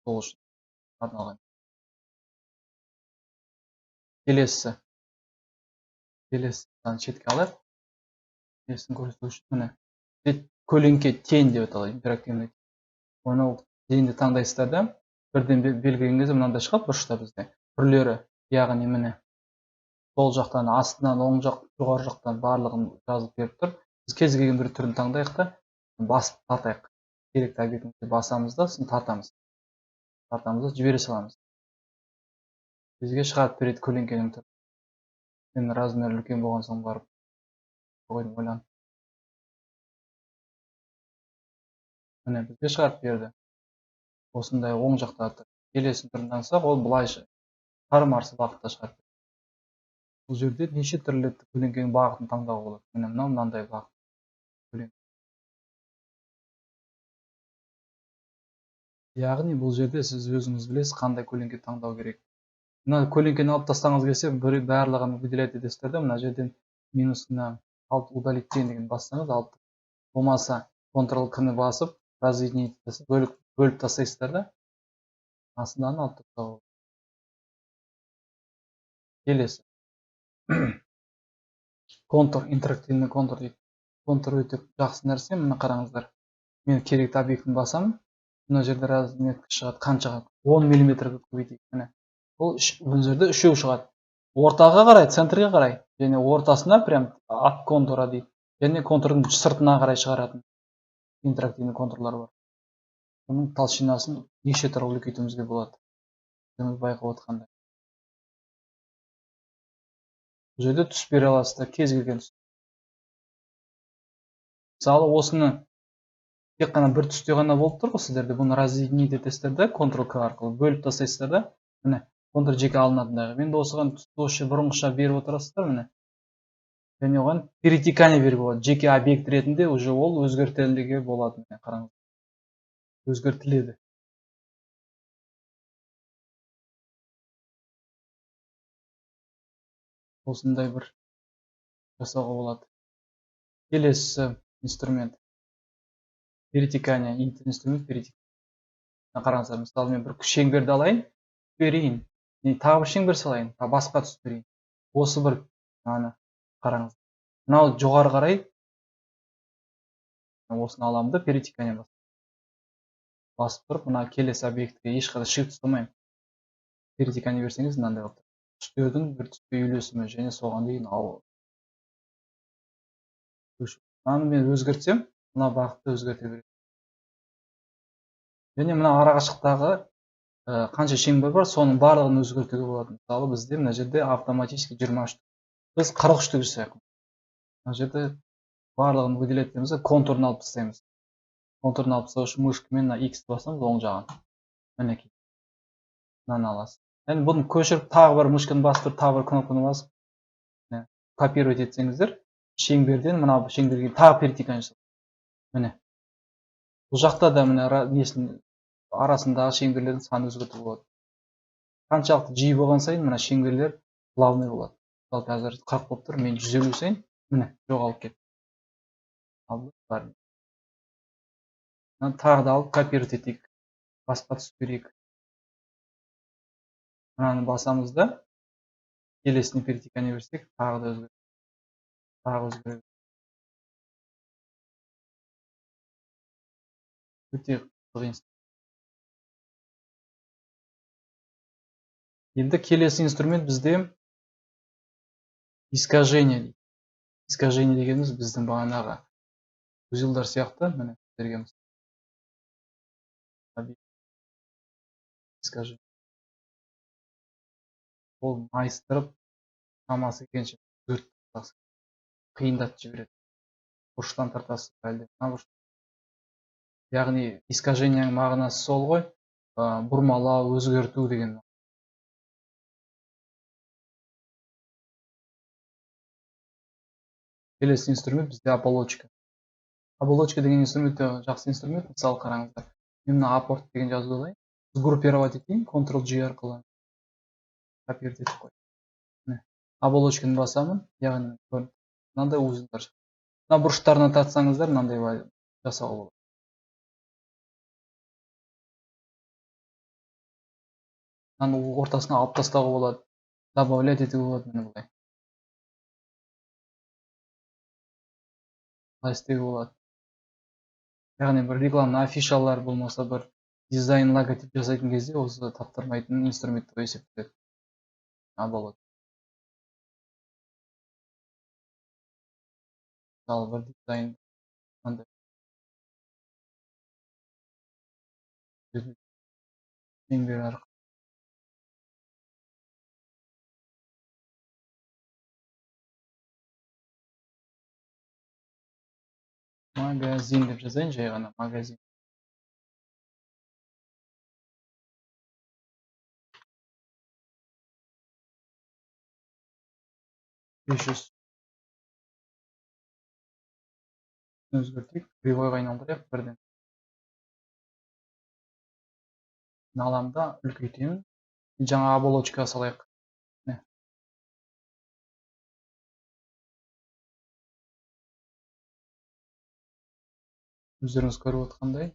сол үшін арналған. Келесі шетке алайық. Келесін көрсету үшін міне көлеңке тең деп аталады, интерактивный. Оны теңді таңдайсыздар да, бірден белгілеген кезде мынандай шығады бұрышта бізде. Түрлері, яғни міне сол жақтан, астынан, оң жақ, жоғары жақтан барлығын жазып беріп тұр. Біз кез келген бір түрін таңдайық та, басып тартайық. Керекті объектіні басамыз да, сосын тартамыз да, жібере саламыз. бізге шығарып береді көлеңкенің түрін. Мен размері үлкен болған соң барып қойдым, ойланып. Міне бізге шығарып берді. Осындай оң жақта тұр. Келесін түрін таңсақ, ол былайша қарым қарсы бағытта шығарып береді. Бұл жерде неше түрлі көлеңкенің бағытын таңдауға болады. Міне мынандай бағыт. Яғни бұл жерде сіз өзіңіз білесіз қандай көлеңке таңдау керек. Мына көлеңкені алып тастағыңыз келсе, барлығын выделять етесіздер да, мына жерден минусына алып удалить деген бассаңыз, алып болмаса Ctrl К-ны басып, разъединить бөліп тастайсыздар да, астынан алып тастауға. Келесі. Контур, интерактивный контур дейді. Контур өте жақсы нәрсе, мына қараңыздар. Мен керекті объектіні басамын. Мына жерде разметка шығады, қаншаға? 10 мм-ға көбейтейік. Міне. Бұл жерде үшеу шығады. Ортаға қарай, центрге қарай, және ортасына прям от контура дейді. Және контурдың сыртына қарай шығаратын интерактивный контурлар бар. Оның толщинасын неше түрлі үлкейтуімізге болады. Өзіңіз байқап отқандай. Бұл жерде түс бере аласыздар, кез келген түс. Мысалы, осыны тек қана бір түсте ғана болып тұр ғой сіздерде. Бұны разъединить етесіздер да, Ctrl-К арқылы бөліп тастайсыздар да. Міне, контур жеке алынатындағы. Мен де осыған түсті бұрынғыша беріп отырасыздар, міне. Және оған перетекание беруге болады. Жеке объект ретінде уже ол өзгертілуге болады. Міне, қараңыз. Өзгертіледі. Осындай бір жасауға болады. Келесі инструмент. Перетекание. Инструмент перетекание. Қараңыздар, мысалы мен бір шеңберді алайын, берейін. Тағы бір шеңбер салайын, басқа түс берейін. Осы бір, қараңыз. Мынау жоғары қарай, осыны аламын да, перетекание басып тұрып, мына келесі объектіге ешқандай shift ұстамаймын. Перетекание берсеңіз, мынандай болып. Түстердің бір түске үйлесімі және соған дейін алу. Мынаны мен өзгертсем, мына бағытты өзгерте береді. Және мына арақашықтағы қанша шеңбер бар, соның барлығын өзгертуге болады. Мысалы, бізде мына жерде автоматически 23. Біз 43-ті жасайық. Мына жерде барлығын выделять етеміз, контурын алып тастаймыз. Контурын алып тастау үшін мышкамен мына X басамыз, оң жағын. Мінекей. Мынаны аласыз. Енді бұны көшіріп, тағы бір мышканы басып, тағы бір кнопканы басып, копировать етсеңіздер, шеңберден мына шеңберге тағы перетекание жасайды. Міне. Бұл жақта да міне арасындағы шеңберлердің саны өзгертуге болады. Қаншалықты жиі болған сайын мына шеңберлер плавный болады. Мысалы, қазір 40 болып тұр, мен 150 сайын, міне, жоғалып кетті. Тағы да алып копировать етейік. Басқа түс берейік. Мынаны басамыз да, келесіне перетекание берсек, тағы да өзгереді. Тағы өзгереді. Өте қиын. Енді келесі инструмент бізде искажение. Искажение дегеніміз біздің бағанағы узелдар сияқты, міне, бергенбіз. Искажение. Ол майыстырып, шамасы келгенше қиындатып жібереді. Бұрыштан тартасыз әлде. Яғни искаженияның мағынасы сол ғой, бұрмалау, өзгерту деген. Келесі инструмент бізде оболочка. Оболочка деген инструмент жақсы инструмент. Мысалы, қараңыздар. Мен мына апорт деген жазып алайын. Сгруппировать етейін, Ctrl-G арқылы. Копировать етіп қой. Оболочканы басамын, яғни мынандай узелдар. Мына бұрыштарына тартсаңыздар, мынандай жасауға болады. Мынаны ортасына алып тастауға болады. Добавлять етуге болады, міне былай. Былай істеуге болады. Яғни бір рекламный афишалар болмаса, бір дизайн логотип жасайтын кезде осы таптырмайтын инструмент деп есептеледі. Оболочка. Мысалы, бір дизайн мынандай. Шеңбер арқылы. Магазин деп жазайын, жай ғана магазин. Өзгертейік, кривойға айналдырайық бірден. Аламын да үлкейтемін. Жаңа оболочка салайық. Өздеріңіз көріп отқандай.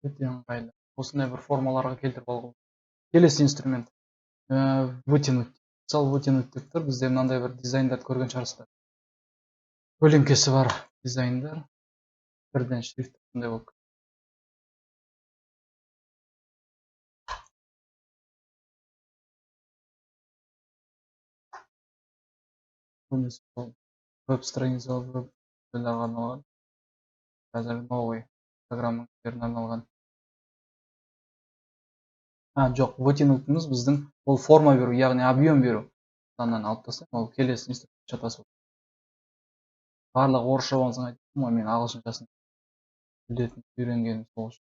Өте ыңғайлы. Осындай бір формаларға келтіріп алуға. Келесі инструмент. Вытянуть. Мысалы, вытянуть деп тұр. Бізде мынандай бір дизайндарды көрген шығарсыздар. Көлеңкесі бар дизайндар. Бірден шрифт осындай болып. Веб-страница арналған. Қазір новый программаның арналған. Жоқ, вытянутымыз біздің ол форма беру, яғни объем беру. Саннан алып тастайын, ол келесі инструмент жатасы. Барлық орысша болғансын айтып, мен ағылшыншасын білетін үйренгенім сол үшін.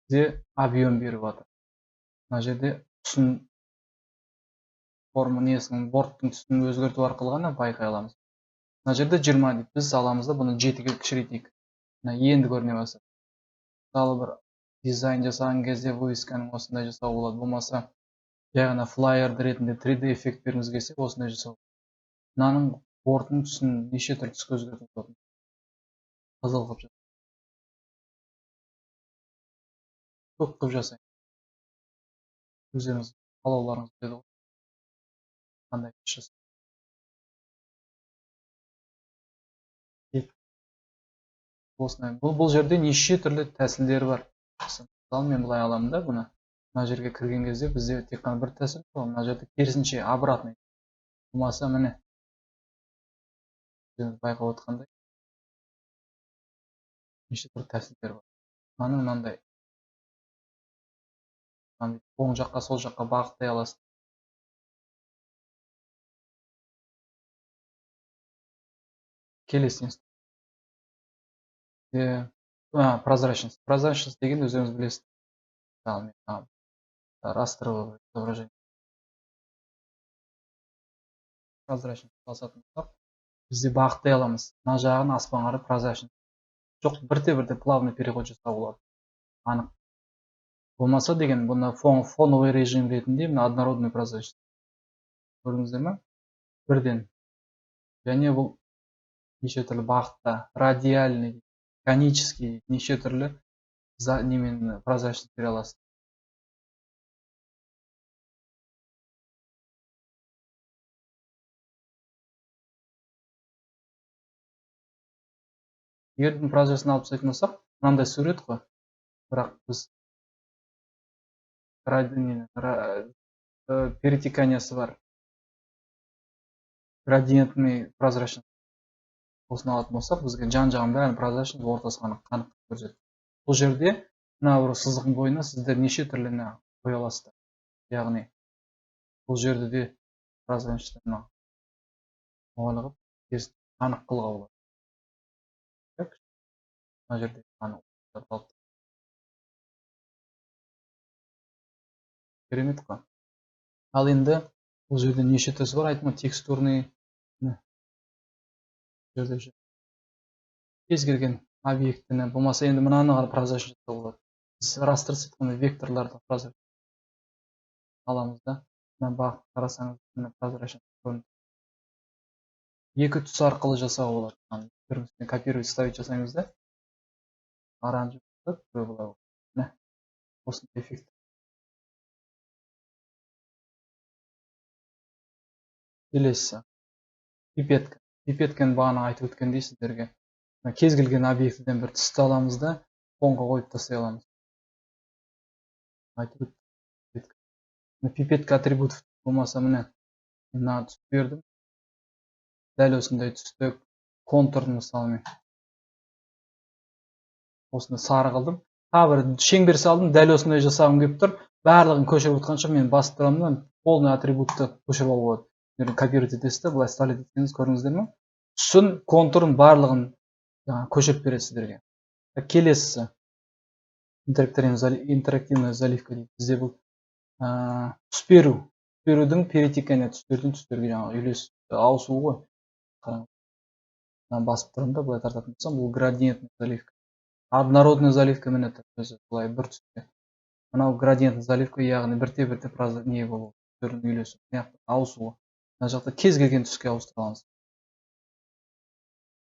Бізде объем беріп жатыр. Мына жерде түсін форма несінің борттың түсін өзгерту арқылы ғана байқай аламыз. Мына жерде 20 дейді. Біз аламыз да бұны 7-ге кішірейтейік. Енді көріне бастады. Мысалы бір дизайн жасаған кезде вывесканың осындай жасау болады. Болмаса жай ғана флайер ретінде 3D эффект бергіміз келсе, осындай жасау. Мынаның борттың түсін неше түрлі түске өзгертуге болады. Қызыл қылып жасайық. Көк қылып жасайық. Өздеріңіз қалауларыңыз деді ғой. Қандай жасайық. Бұл жерде неше түрлі тәсілдері бар. Мысалы, мен бұлай аламын да бұны. Мына жерге кірген кезде бізде тек қана бір тәсіл бар. Мына жерде керісінше обратный. Болмаса міне. Байқап отқандай. Неше түрлі тәсілдері бар. Мынандай. Оң жаққа, сол жаққа бағыттай аласыз. Келесі инструмент. Прозрачность. Прозрачность деген өздеріңіз білесіз. Растровое изображение. Прозрачность басатын болсақ, бізде бағыттай аламыз. Мына жағын аспан қарай прозрачность. Жоқ, бірте-бірте плавный переход жасау болады. Анық. Болмаса деген бұны фоновый режим ретінде мына однородный прозрачность. Көрдіңіздер ме? Бірден. Және бұл неше түрлі бағытта, радиальный, конический, неше түрлі немен прозрачность бере аласыз. Егердің прозрачность алып тастайтын болсақ, мынандай сурет қой. Бірақ біз перетеканиясы бар. Градиентный прозрачность. Осыны алатын болсақ, бізге жан-жағын бәрін прозрачность ортасы қанық көрсетеді. Бұл жерде мына бір сызықтың бойына сіздер неше түрліні қоя аласыздар. Яғни бұл жерде де прозрачностьтан оңайлығып қанық қылға болады. Мына жерде қанық. Керемет қой. Ал енді бұл жерде неше түрлісі бар, айтма текстурный. Кез келген объектіні, болмаса енді мынаны ғана прозрачность жасау болады. Біз растр сетқаны векторларды прозрачность аламыз да. Мына бағыт қарасаңыз, мына прозрачность көрінеді. Екі түс арқылы жасау болады. Копировать ставить жасаймыз да. Оранжевый болады. Міне, осындай эффект. Келесі. Пипетка. Пипетканы бағана айтып өткендей сіздерге. Кез келген объектіден бір түсті аламыз да, фонға қойып тастай аламыз. Пипетка атрибут болмаса міне, мына түсті бердім. Дәл осындай түсті контурын мысалымен. Осыны сары қылдым. Бір шеңбер салдым, дәл осындай жасағым келіп тұр. Барлығын көшіріп отқанша мен басып тұрамын, полный атрибутты көшіріп алуға болады. копировать етесіз де, былай сталит етсеңіз көрдіңіздер ме? Түсін, контурын барлығын көшіріп береді сіздерге. Келесісі интерактивная заливка дейді. Бізде бұл түс беру. Түс берудің перетекания, түстердің түстерге ауысуы ғой. Басып тұрмын да, былай тартатын болсам, бұл градиентный заливка. Однородный заливка міне өзі былай бір түсте. Мынау градиентный заливка, яғни бірте-бірте не болу, түстердің үйлесуі, ауысуы. Мына жақта кез келген түске ауыстыра аламыз.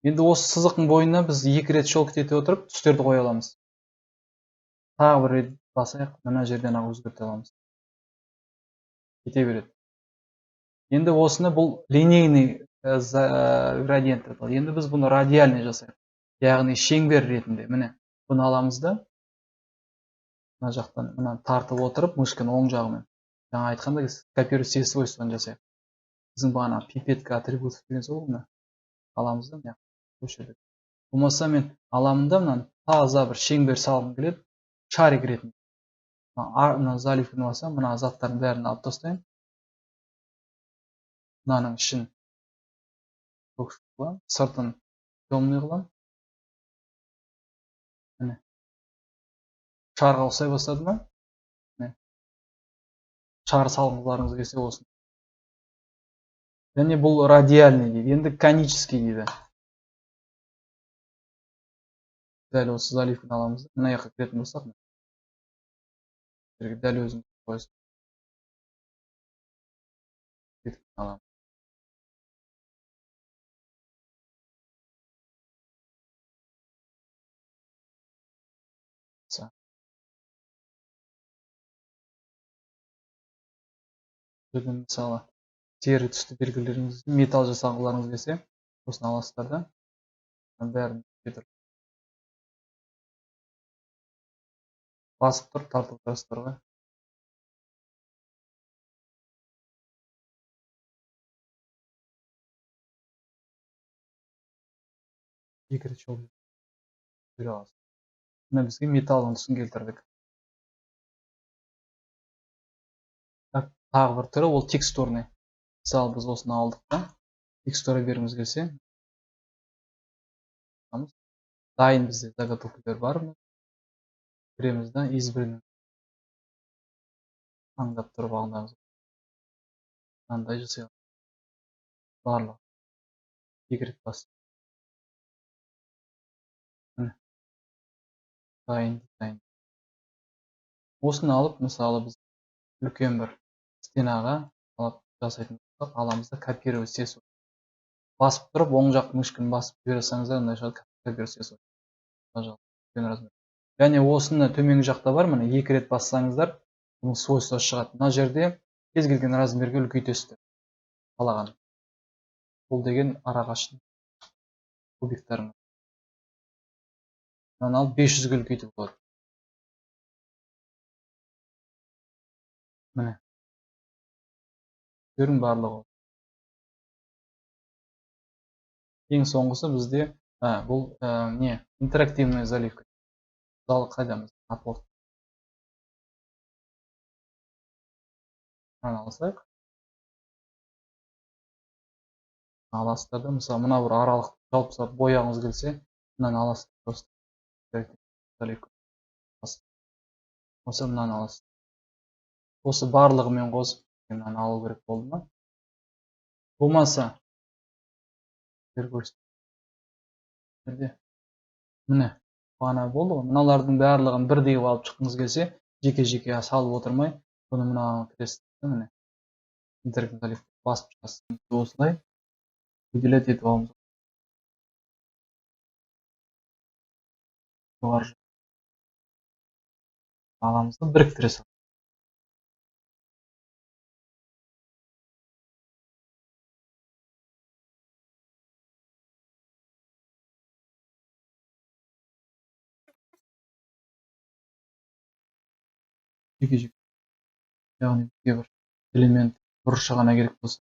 Енді осы сызықтың бойына біз 2 рет шолкт ете отырып, түстерді қоя аламыз. Тағы бір рет басайық, мына жерден өзгерте аламыз. Кете береді. Енді осыны бұл линейный градиент деп аталады. Енді біз бұны радиальный жасайық. Яғни шеңбер ретінде. Міне, бұны аламыз да, мына жақтан тартып отырып, мышканы оң жағымен. Жаңа айтқанда копировать все свойствоны жасайық. Біздің бағана пипетка атрибутов деген сол ғой. Аламыз да, көшірдік. Болмаса мен аламын да, мынаны таза бір шеңбер салғым келеді, шарик ретінде. Мына заливканы алсам, мына заттардың бәрін алып тастаймын. Мынаның ішін көкшіл қыламын, сыртын темный қыламын. Міне. Шарға ұқсай бастады ма? Міне. Шар салғыларыңыз келсе болсын. Және бұл радиальный дейді, енді конический дейді. Дәл осы заливканы аламыз. Мына жаққа кіретін болсақ, дәл өзіміз қойсын. Аламыз. Мысалы, тері түсті белгілеріңіз, металл жасағыларыңыз келсе, осыны аласыздар да, бәрін кетір. Басып тұрып, тартып тұрасыздар ғой. Екі рет жол бере аласыз. Мына бізге металлдың түсін келтірдік. Тағы бір түрі ол текстурный. Мысалы, біз осыны алдық та, текстура бергіміз келсе, дайын бізде заготовкалар бар ма? Кіреміз да, избірін таңдап тұрып алғандамыз. Мынандай жасайық. Барлығы. Екі рет басып. Дайын. Осыны алып, мысалы, біз үлкен бір стенаға алып жасайтын болсақ, аламыз да копировать все свойства. Басып тұрып, оң жақ мышканы басып жіберсеңіздер, мындай шығады копировать все свойства. Үлкен размер. Және осыны төменгі жақта бар, міне 2 рет бассаңыздар, бұның свойствосы шығады. Мына жерде кез келген размерге үлкейтесіздер. Қалаған. Бұл деген арақашықтық кубиктарың. Мынаны алып 500-ге үлкейтіп болады. Міне. Көрің барлығы. Ең соңғысы бізде бұл интерактивный заливка. Мысалы қайдамыз? Апорт. Мынаны алсақ. Аласыздар да, мысалы, мына бір аралық жалпы сап бояғыңыз келсе, мынаны аласыздар просто. Осы мынаны аласыз. Осы барлығымен қосып, мынаны алу керек болды ма? Болмаса, міне, бағана болды ғой. Мыналардың барлығын бірдей алып шыққыңыз келсе, жеке-жеке салып отырмай, бұны мынаған кіресіз. Міне, интерактивті басып шығасыз. Осылай выделять етіп аламыз. Жоғары аламызды біріктіре саламыз. Жеке-жеке. Яғни бізге бір элемент бұрышы ғана керек болса,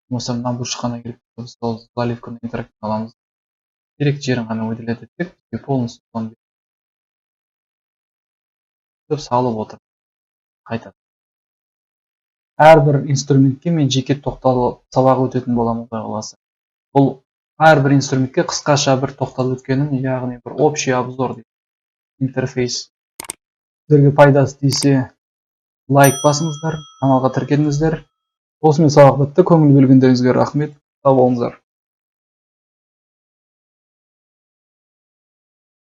болмаса мына бұрышы ғана керек болса, сол заливканы интерактивті аламыз. Керек жерін ғана выделять еттік, бізге полностью соны салып отыр. Қайтады. әрбір инструментке мен жеке тоқталып сабақ өтетін боламын құдай қаласа. Бұл әрбір инструментке қысқаша бір тоқталып өткенім, яғни бір общий обзор дейді. Интерфейс. Сіздерге пайдасы тисе лайк басыңыздар, каналға тіркеліңіздер. Осымен сабақ бітті. Көңіл бөлгендеріңізге рахмет. Сау болыңыздар.